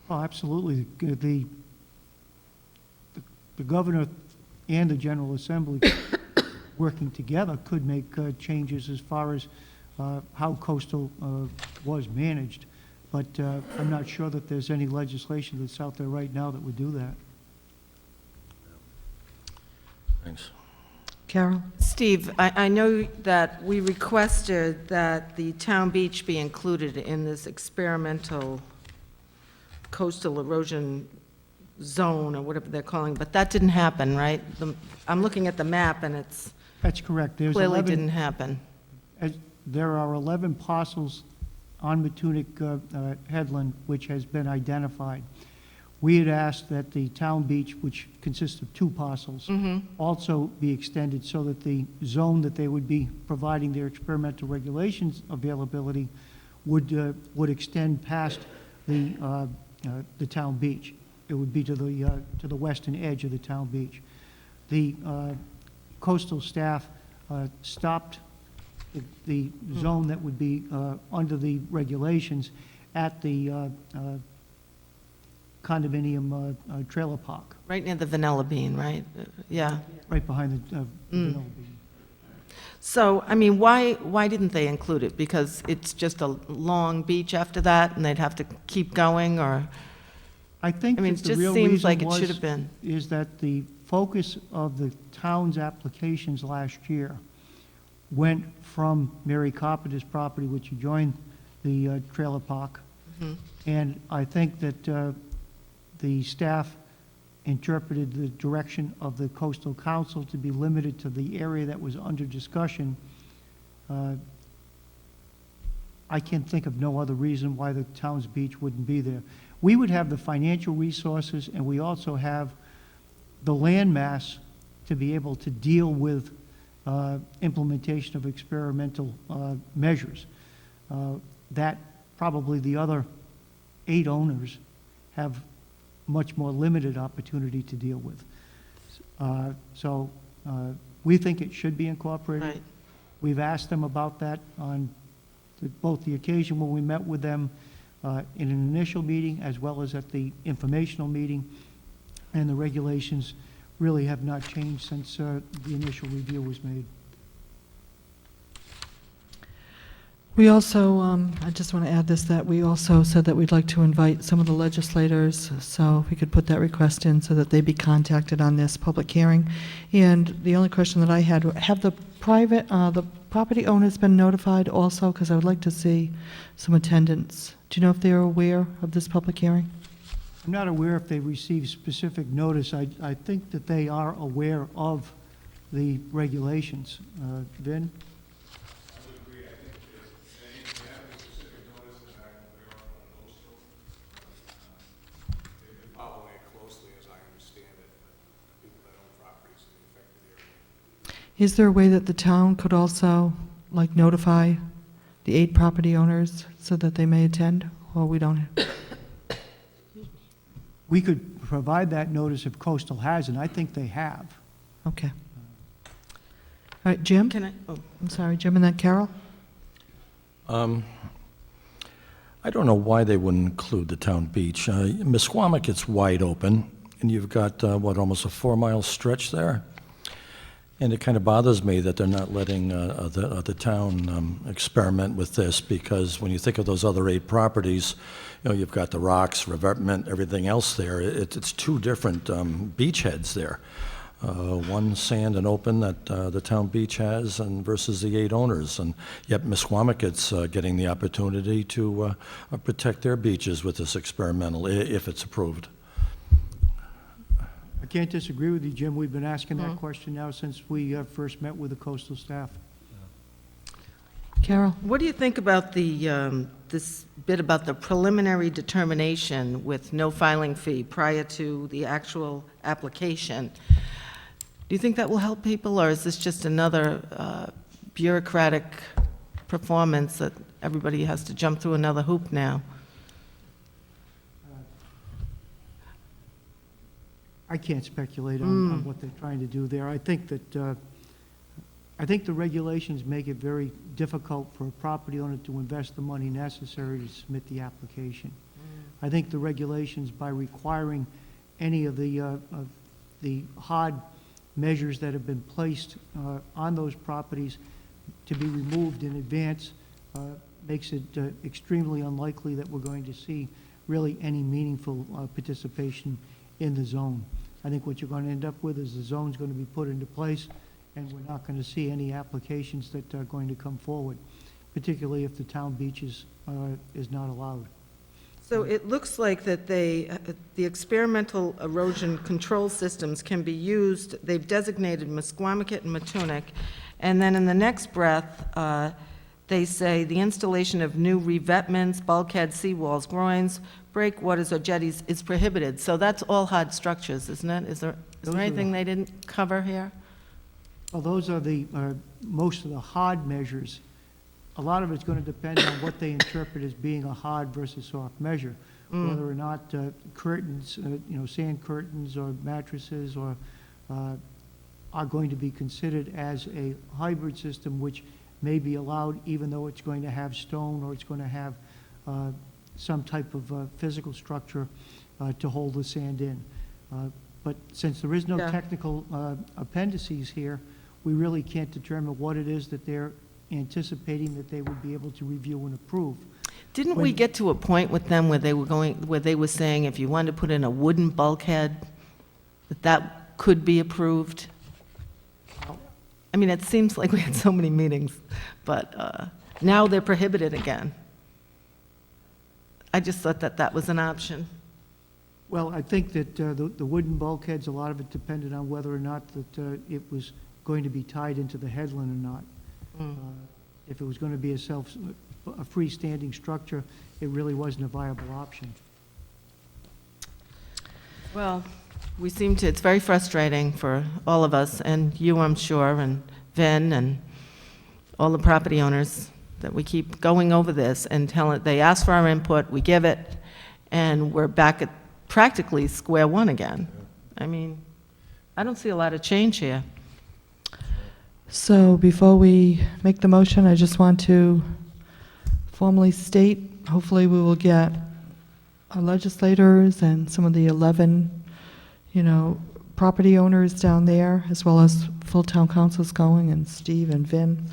Oh, absolutely. The governor and the General Assembly working together could make changes as far as how Coastal was managed. But I'm not sure that there's any legislation that's out there right now that would do that. Thanks. Carol? Steve, I know that we requested that the town beach be included in this experimental coastal erosion zone, or whatever they're calling, but that didn't happen, right? I'm looking at the map, and it's That's correct. There's clearly 11 didn't happen. There are 11 parcels on Matunic Headland which has been identified. We had asked that the town beach, which consists of 2 parcels, also be extended so that the zone that they would be providing their experimental regulations availability would extend past the town beach. It would be to the western edge of the town beach. The coastal staff stopped the zone that would be under the regulations at the condominium trailer park, Right near the Vanilla Bean, right? Yeah. right behind the Vanilla Bean. So, I mean, why didn't they include it? Because it's just a long beach after that, and they'd have to keep going, or? I think I mean, that it the just real seems like reason it should was, have been. is that the focus of the town's applications last year went from Mary Carpenter's property, which adjoined the trailer park. And I think that the staff interpreted the direction of the Coastal Council to be limited to the area that was under discussion. I can think of no other reason why the town's beach wouldn't be there. We would have the financial resources, and we also have the land mass to be able to deal with implementation of experimental measures. That probably the other 8 owners have much more limited opportunity to deal with. So we think it should be incorporated. Right. We've asked them about that on both the occasion when we met with them in an initial meeting as well as at the informational meeting, and the regulations really have not changed since the initial review was made. We also, I just want to add this, that we also said that we'd like to invite some of the legislators, so if we could put that request in so that they be contacted on this public hearing. And the only question that I had, have the property owners been notified also? Because I would like to see some attendance. Do you know if they're aware of this public hearing? I'm not aware if they received specific notice. I think that they are aware of the regulations. Vin? Following it closely, as I understand it, people that own properties in the affected area. Is there a way that the town could also, like, notify the 8 property owners so that they may attend, or we don't? We could provide that notice if Coastal has, and I think they have. Okay. All right, Jim? Can I, oh, I'm sorry, Jim, and then Carol? I don't know why they wouldn't include the town beach. Misquamicut, it's wide open, and you've got, almost a 4-mile stretch there? And it kind of bothers me that they're not letting the town experiment with this, because when you think of those other 8 properties, you've got the rocks, revetment, everything else there. It's 2 different beachheads there. One sand and open that the town beach has, and versus the 8 owners. And yet Misquamicut's getting the opportunity to protect their beaches with this experimental, if it's approved. I can't disagree with you, Jim. We've been asking that question now since we first met with the Coastal staff. Carol? what do you think about the, this bit about the preliminary determination with no filing fee prior to the actual application? Do you think that will help people, or is this just another bureaucratic performance that everybody has to jump through another hoop now? I can't speculate on what they're trying to do there. I think that, I think the regulations make it very difficult for a property owner to invest the money necessary to submit the application. I think the regulations, by requiring any of the hard measures that have been placed on those properties to be removed in advance, makes it extremely unlikely that we're going to see really any meaningful participation in the zone. I think what you're going to end up with is the zone's going to be put into place, and we're not going to see any applications that are going to come forward, particularly if the town beach is not allowed. So it looks like that the experimental erosion control systems can be used, they've designated Misquamicut and Matunic, and then in the next breath, they say the installation of new revetments, bulkheads, seawalls, groins, breakwaters, or jetties is prohibited. So that's all hard structures, isn't it? Is there Those are anything they didn't cover here? Well, those are the, most of the hard measures. A lot of it's going to depend on what they interpret as being a hard versus soft measure. Whether or not curtains, sand curtains or mattresses are going to be considered as a hybrid system, which may be allowed even though it's going to have stone or it's going to have some type of physical structure to hold the sand in. But since there is no Yeah. technical appendices here, we really can't determine what it is that they're anticipating that they would be able to review and approve. Didn't we When- get to a point with them where they were saying if you wanted to put in a wooden bulkhead, that could be approved? I mean, it seems like we had so many meetings, but now they're prohibited again. I just thought that that was an option. Well, I think that the wooden bulkheads, a lot of it depended on whether or not that it was going to be tied into the headland or not. If it was going to be a freestanding structure, it really wasn't a viable option. Well, it's very frustrating for all of us, and you, I'm sure, and Vin, and all the property owners, that we keep going over this and they ask for our input, we give it, and we're back at practically square one again. I mean, I don't see a lot of change here. So before we make the motion, I just want to formally state, hopefully we will get our legislators and some of the 11, property owners down there, as well as full town councils going, and Steve and Vin.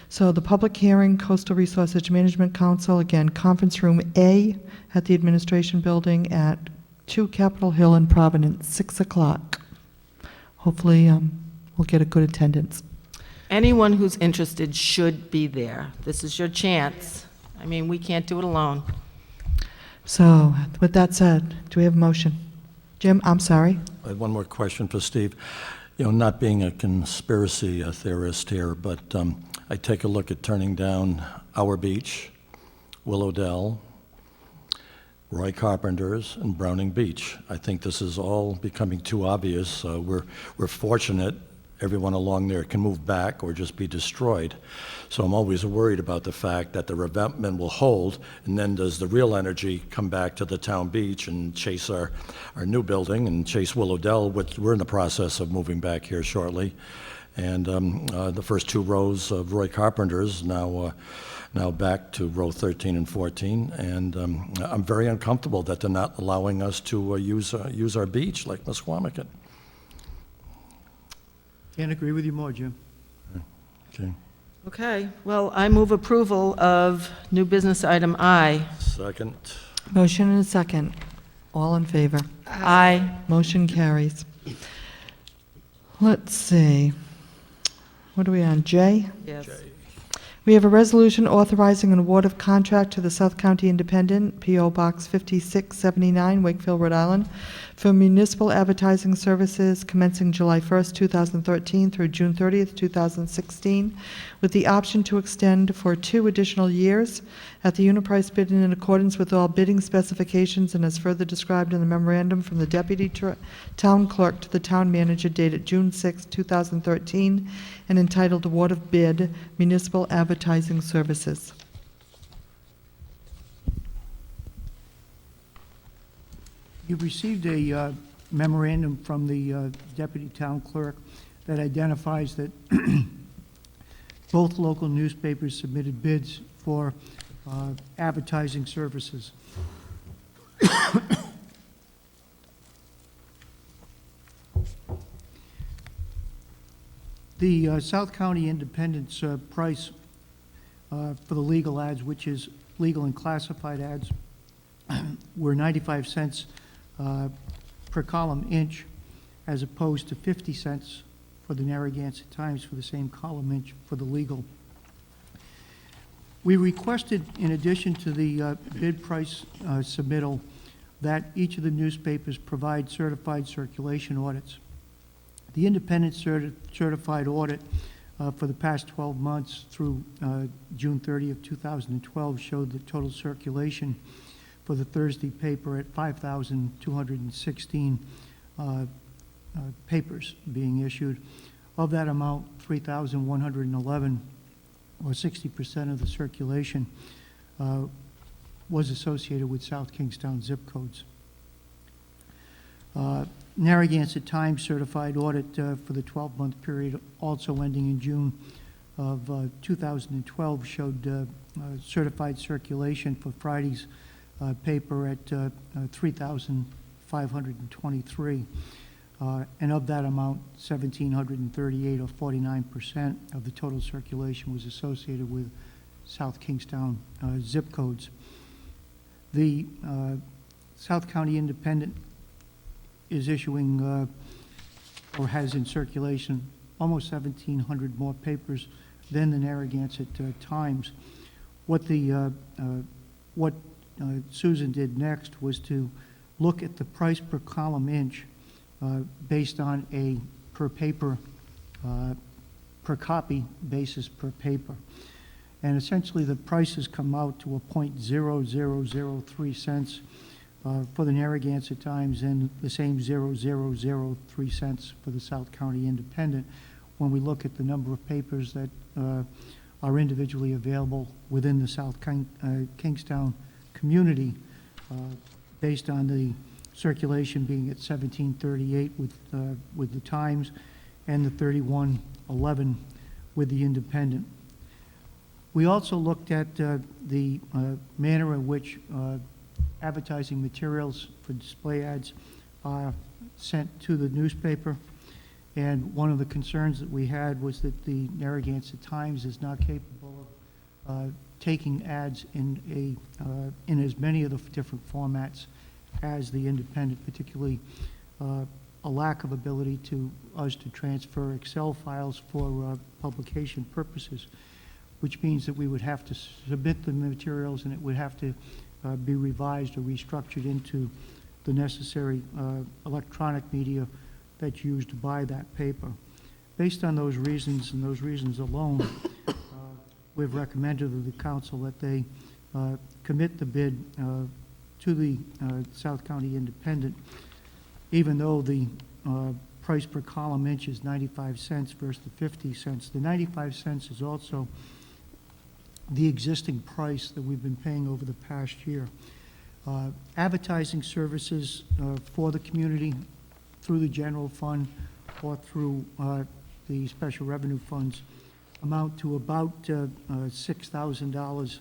So the public hearing, Coastal Resources Management Council, again, Conference Room A at the Administration Building at 2 Capitol Hill in Providence, 6 o'clock. Hopefully, we'll get a good attendance. Anyone who's interested should be there. This is your chance. I mean, we can't do it alone. So with that said, do we have a motion? Jim, I'm sorry. I had one more question for Steve. Not being a conspiracy theorist here, but I take a look at turning down Our Beach, Willowdell, Roy Carpenter's, and Browning Beach. I think this is all becoming too obvious. We're fortunate everyone along there can move back or just be destroyed. So I'm always worried about the fact that the revetment will hold, and then does the real energy come back to the town beach and chase our new building and chase Willowdell, which we're in the process of moving back here shortly. And the first 2 rows of Roy Carpenter's now back to row 13 and 14, and I'm very uncomfortable that they're not allowing us to use our beach like Musquamicut. Can't agree with you more, Jim. Okay. Okay, well, I move approval of new business item I. Second. Motion and a second. All in favor? Aye. Motion carries. Let's see. What are we on, J? Yes. We have a resolution authorizing an award of contract to the South County Independent, P.O. Box 5679, Wakefield, Rhode Island, for municipal advertising services commencing July 1st, 2013 through June 30th, 2016, with the option to extend for 2 additional years at the unit price bid in accordance with all bidding specifications and as further described in the memorandum from the Deputy Town Clerk to the Town Manager dated June 6, 2013, and entitled Award of Bid, Municipal Advertising Services. You've received a memorandum from the Deputy Town Clerk that identifies that both local newspapers submitted bids for advertising services. The South County Independent's price for the legal ads, which is legal and classified ads, were 95 cents per column inch, as opposed to 50 cents for the Narragansett Times for the same column inch for the legal. We requested, in addition to the bid price submittal, that each of the newspapers provide certified circulation audits. The independent certified audit for the past 12 months through June 30th, 2012 showed the total circulation for the Thursday paper at 5,216 papers being issued. Of that amount, 3,111, or 60% of the circulation, was associated with South Kingstown zip codes. Narragansett Times certified audit for the 12-month period, also ending in June of 2012, showed certified circulation for Friday's paper at 3,523. And of that amount, 1,738, or 49% of the total circulation, was associated with South Kingstown zip codes. The South County Independent is issuing, or has in circulation, almost 1,700 more papers than the Narragansett Times. What Susan did next was to look at the price per column inch based on a per paper, per copy basis per paper. And essentially the prices come out to a .0003 cents for the Narragansett Times and the same 0.003 cents for the South County Independent when we look at the number of papers that are individually available within the South Kingstown community based on the circulation being at 1738 with the Times, and the 3111 with the Independent. We also looked at the manner in which advertising materials for display ads are sent to the newspaper. And one of the concerns that we had was that the Narragansett Times is not capable of taking ads in as many of the different formats as the Independent, particularly a lack of ability to us to transfer Excel files for publication purposes, which means that we would have to submit the materials and it would have to be revised or restructured into the necessary electronic media that's used to buy that paper. Based on those reasons and those reasons alone, we've recommended to the council that they commit the bid to the South County Independent, even though the price per column inch is 95 cents versus the 50 cents. The 95 cents is also the existing price that we've been paying over the past year. Advertising services for the community through the general fund or through the special revenue funds amount to about $6,000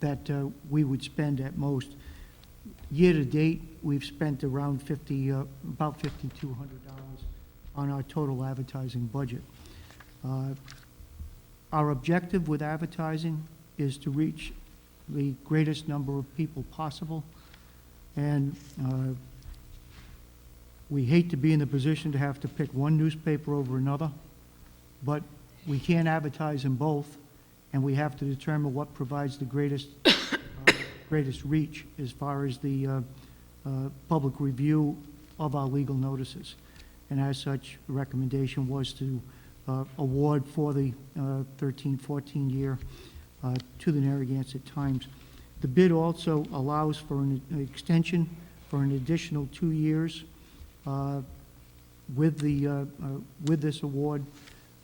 that we would spend at most. Year to date, we've spent around about $5,200 on our total advertising budget. Our objective with advertising is to reach the greatest number of people possible, and we hate to be in the position to have to pick one newspaper over another, but we can't advertise in both, and we have to determine what provides the greatest reach as far as the public review of our legal notices. And as such, the recommendation was to award for the 13-14 year to the Narragansett Times. The bid also allows for an extension for an additional 2 years with this award.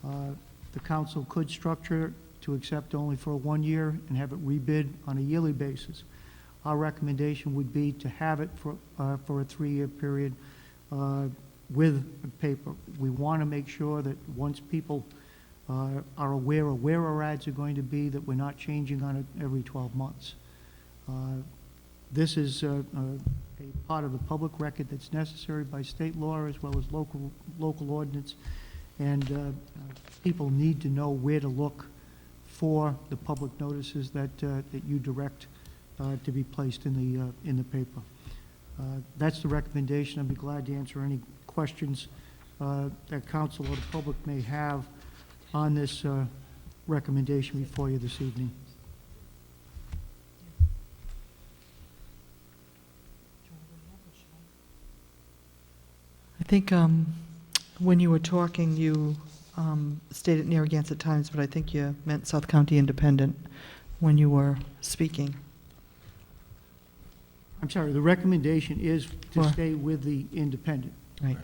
The council could structure to accept only for 1 year and have it rebid on a yearly basis. Our recommendation would be to have it for a 3-year period with paper. We want to make sure that once people are aware of where our ads are going to be, that we're not changing on it every 12 months. This is a part of the public record that's necessary by state law as well as local ordinance, and people need to know where to look for the public notices that you direct to be placed in the paper. That's the recommendation. I'd be glad to answer any questions that council or the public may have on this recommendation before you this evening. I think when you were talking, you stated Narragansett Times, but I think you meant South County Independent when you were speaking. I'm sorry, the recommendation is to For- stay with the Independent. Right.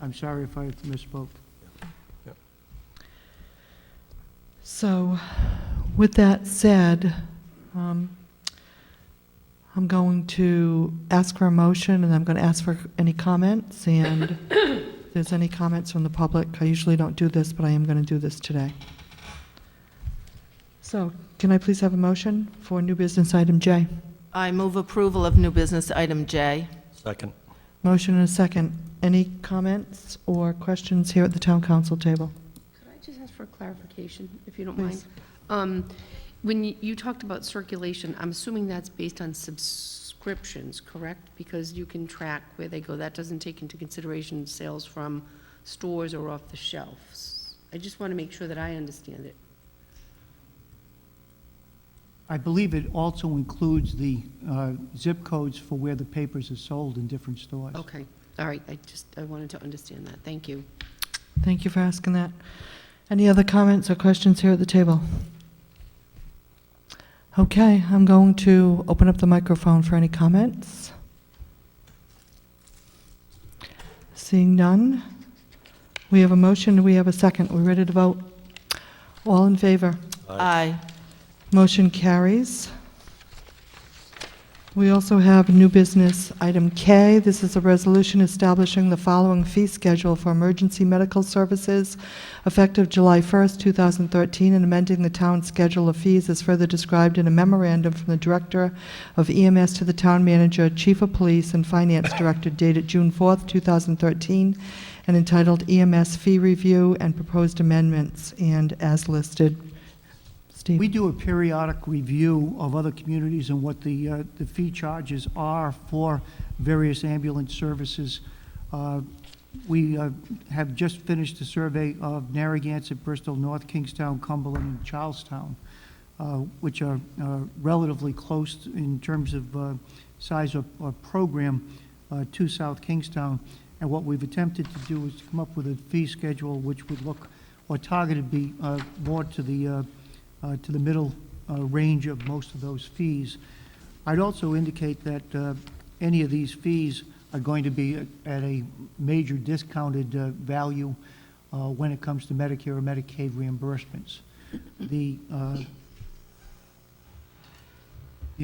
I'm sorry if I misspoke. So, with that said, I'm going to ask for a motion, and I'm going to ask for any comments, and if there's any comments from the public. I usually don't do this, but I am going to do this today. So, can I please have a motion for new business item J? I move approval of new business item J. Second. Motion and a second. Any comments or questions here at the town council table? Could I just ask for clarification, if you don't Please. mind? When you talked about circulation, I'm assuming that's based on subscriptions, correct? Because you can track where they go. That doesn't take into consideration sales from stores or off the shelves. I just want to make sure that I understand it. I believe it also includes the zip codes for where the papers are sold in different stores. Okay, all right, I wanted to understand that. Thank you. Thank you for asking that. Any other comments or questions here at the table? Okay, I'm going to open up the microphone for any comments. Seeing none, we have a motion, we have a second. We're ready to vote. All in favor? Aye. Motion carries. We also have new business, item K. This is a resolution establishing the following fee schedule for emergency medical services effective July 1st, 2013, and amending the town schedule of fees as further described in a memorandum from the Director of EMS to the Town Manager, Chief of Police, and Finance Director dated June 4th, 2013, and entitled EMS Fee Review and Proposed Amendments, and as listed. Steve? We do a periodic review of other communities and what the fee charges are for various ambulance services. We have just finished a survey of Narragansett, Bristol, North Kingstown, Cumberland, and Charlestown, which are relatively close in terms of size of program to South Kingstown. And what we've attempted to do is to come up with a fee schedule which would look, or targeted be more to the middle range of most of those fees. I'd also indicate that any of these fees are going to be at a major discounted value when it comes to Medicare or Medicaid reimbursements. The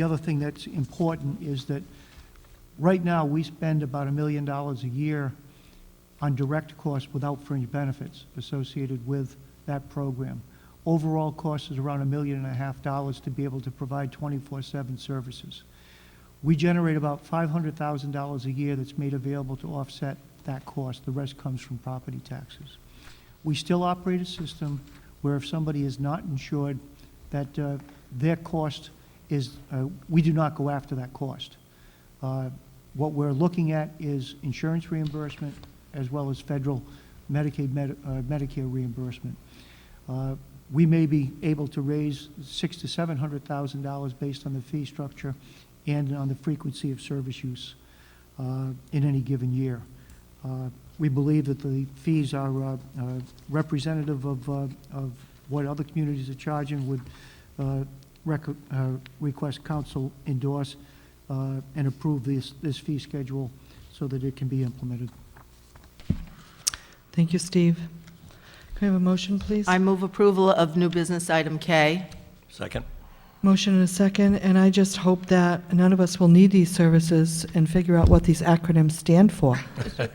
other thing that's important is that right now we spend about $1 million a year on direct costs without fringe benefits associated with that program. Overall cost is around $1.5 million to be able to provide 24/7 services. We generate about $500,000 a year that's made available to offset that cost. The rest comes from property taxes. We still operate a system where if somebody is not insured, that their cost is, we do not go after that cost. What we're looking at is insurance reimbursement as well as federal Medicaid, Medicare reimbursement. We may be able to raise $600,000 to $700,000 based on the fee structure and on the frequency of service use in any given year. We believe that the fees are representative of what other communities are charging, would request council endorse and approve this fee schedule so that it can be implemented. Thank you, Steve. Can I have a motion, please? I move approval of new business item K. Second? Motion and a second, and I just hope that none of us will need these services and figure out what these acronyms stand for. I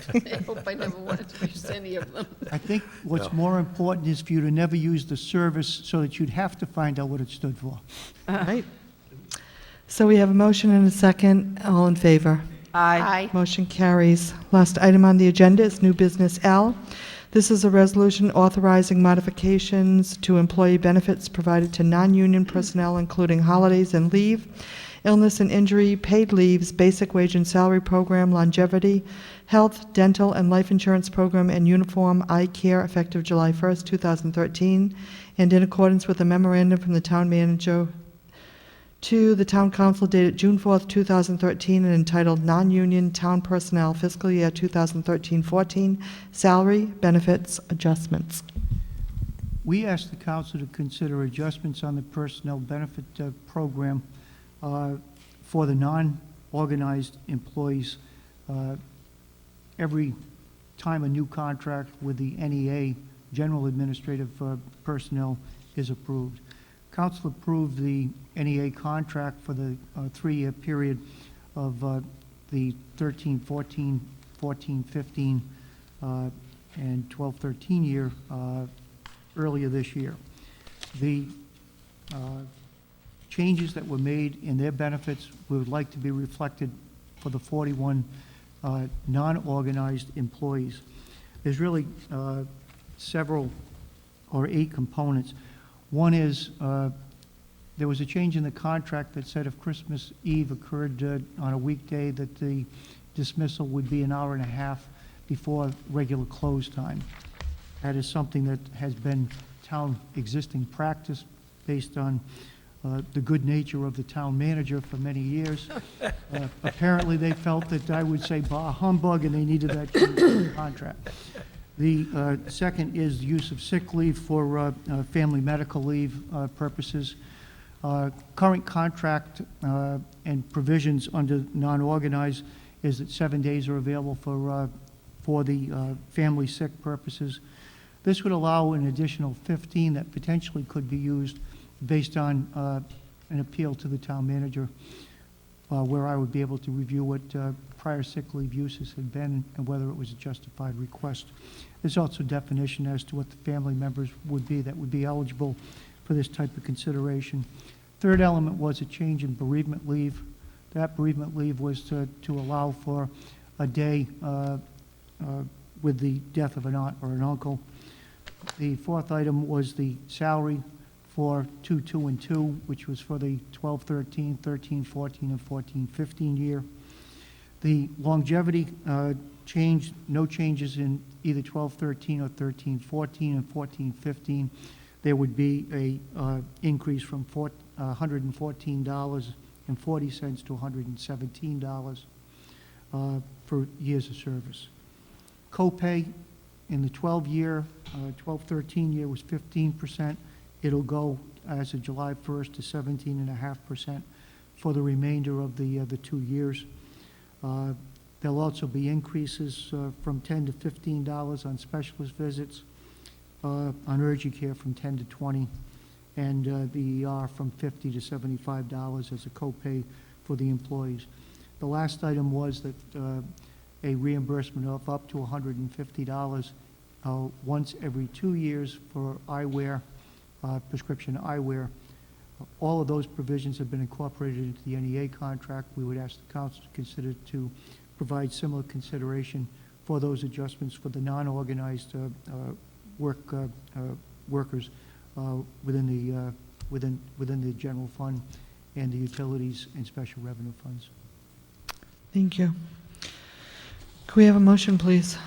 hope I never wanted to use any of them. I think what's more important is for you to never use the service so that you'd have to find out what it stood for. All right. So we have a motion and a second. All in favor? Aye. Motion carries. Last item on the agenda is new business L. This is a resolution authorizing modifications to employee benefits provided to non-union personnel, including holidays and leave, illness and injury, paid leaves, basic wage and salary program, longevity, health, dental, and life insurance program, and uniform eye care effective July 1st, 2013, and in accordance with a memorandum from the town manager to the Town Council dated June 4th, 2013, and entitled Non-Union Town Personnel Fiscal Year 2013-14 Salary Benefits Adjustments. We asked the council to consider adjustments on the personnel benefit program for the non-organized employees. Every time a new contract with the NEA, General Administrative Personnel, is approved. Council approved the NEA contract for the 3-year period of the 13-14, 14-15, and 12-13 year earlier this year. The changes that were made in their benefits we would like to be reflected for the 41 non-organized employees. There's really several or 8 components. One is there was a change in the contract that said if Christmas Eve occurred on a weekday that the dismissal would be an hour and a half before regular close time. That is something that has been town existing practice based on the good nature of the town manager for many years. Apparently they felt that I would say bah humbug and they needed that change in the contract. The second is use of sick leave for family medical leave purposes. Current contract and provisions under non-organized is that 7 days are available for the family sick purposes. This would allow an additional 15 that potentially could be used based on an appeal to the town manager. where I would be able to review what prior sick leave uses had been and whether it was a justified request. There's also definition as to what the family members would be that would be eligible for this type of consideration. Third element was a change in bereavement leave. That bereavement leave was to allow for a day with the death of an aunt or an uncle. The fourth item was the salary for 2, and 2, which was for the 12-13, 13-14, and 14-15 year. The longevity change, no changes in either 12-13 or 13-14 and 14-15. There would be a increase from $114.40 to $117 for years of service. Copay in the 12-year, 12-13 year was 15%. It'll go as of July 1st to 17.5% for the remainder of the 2 years. There'll also be increases from $10 to $15 on specialist visits, on urgent care from $10 to $20, and the ER from $50 to $75 as a copay for the employees. The last item was that a reimbursement of up to $150 once every 2 years for eyewear, prescription eyewear. All of those provisions have been incorporated into the NEA contract. We would ask the council to consider to provide similar consideration for those adjustments for the non-organized workers within the general fund and the utilities and special revenue funds. Thank you. Could we have a motion, please?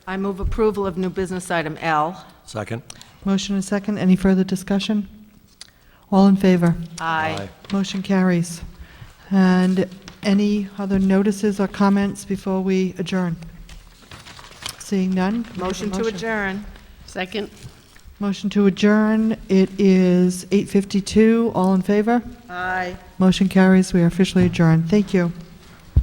I move approval of new business item L. Second? Motion and second. Any further discussion? All in favor? Aye. Motion carries. And any other notices or comments before we adjourn? Seeing none? can we have a Motion to adjourn. Second? Motion to adjourn. It is 8:52. All in favor? Aye. Motion carries. We are officially adjourned. Thank you.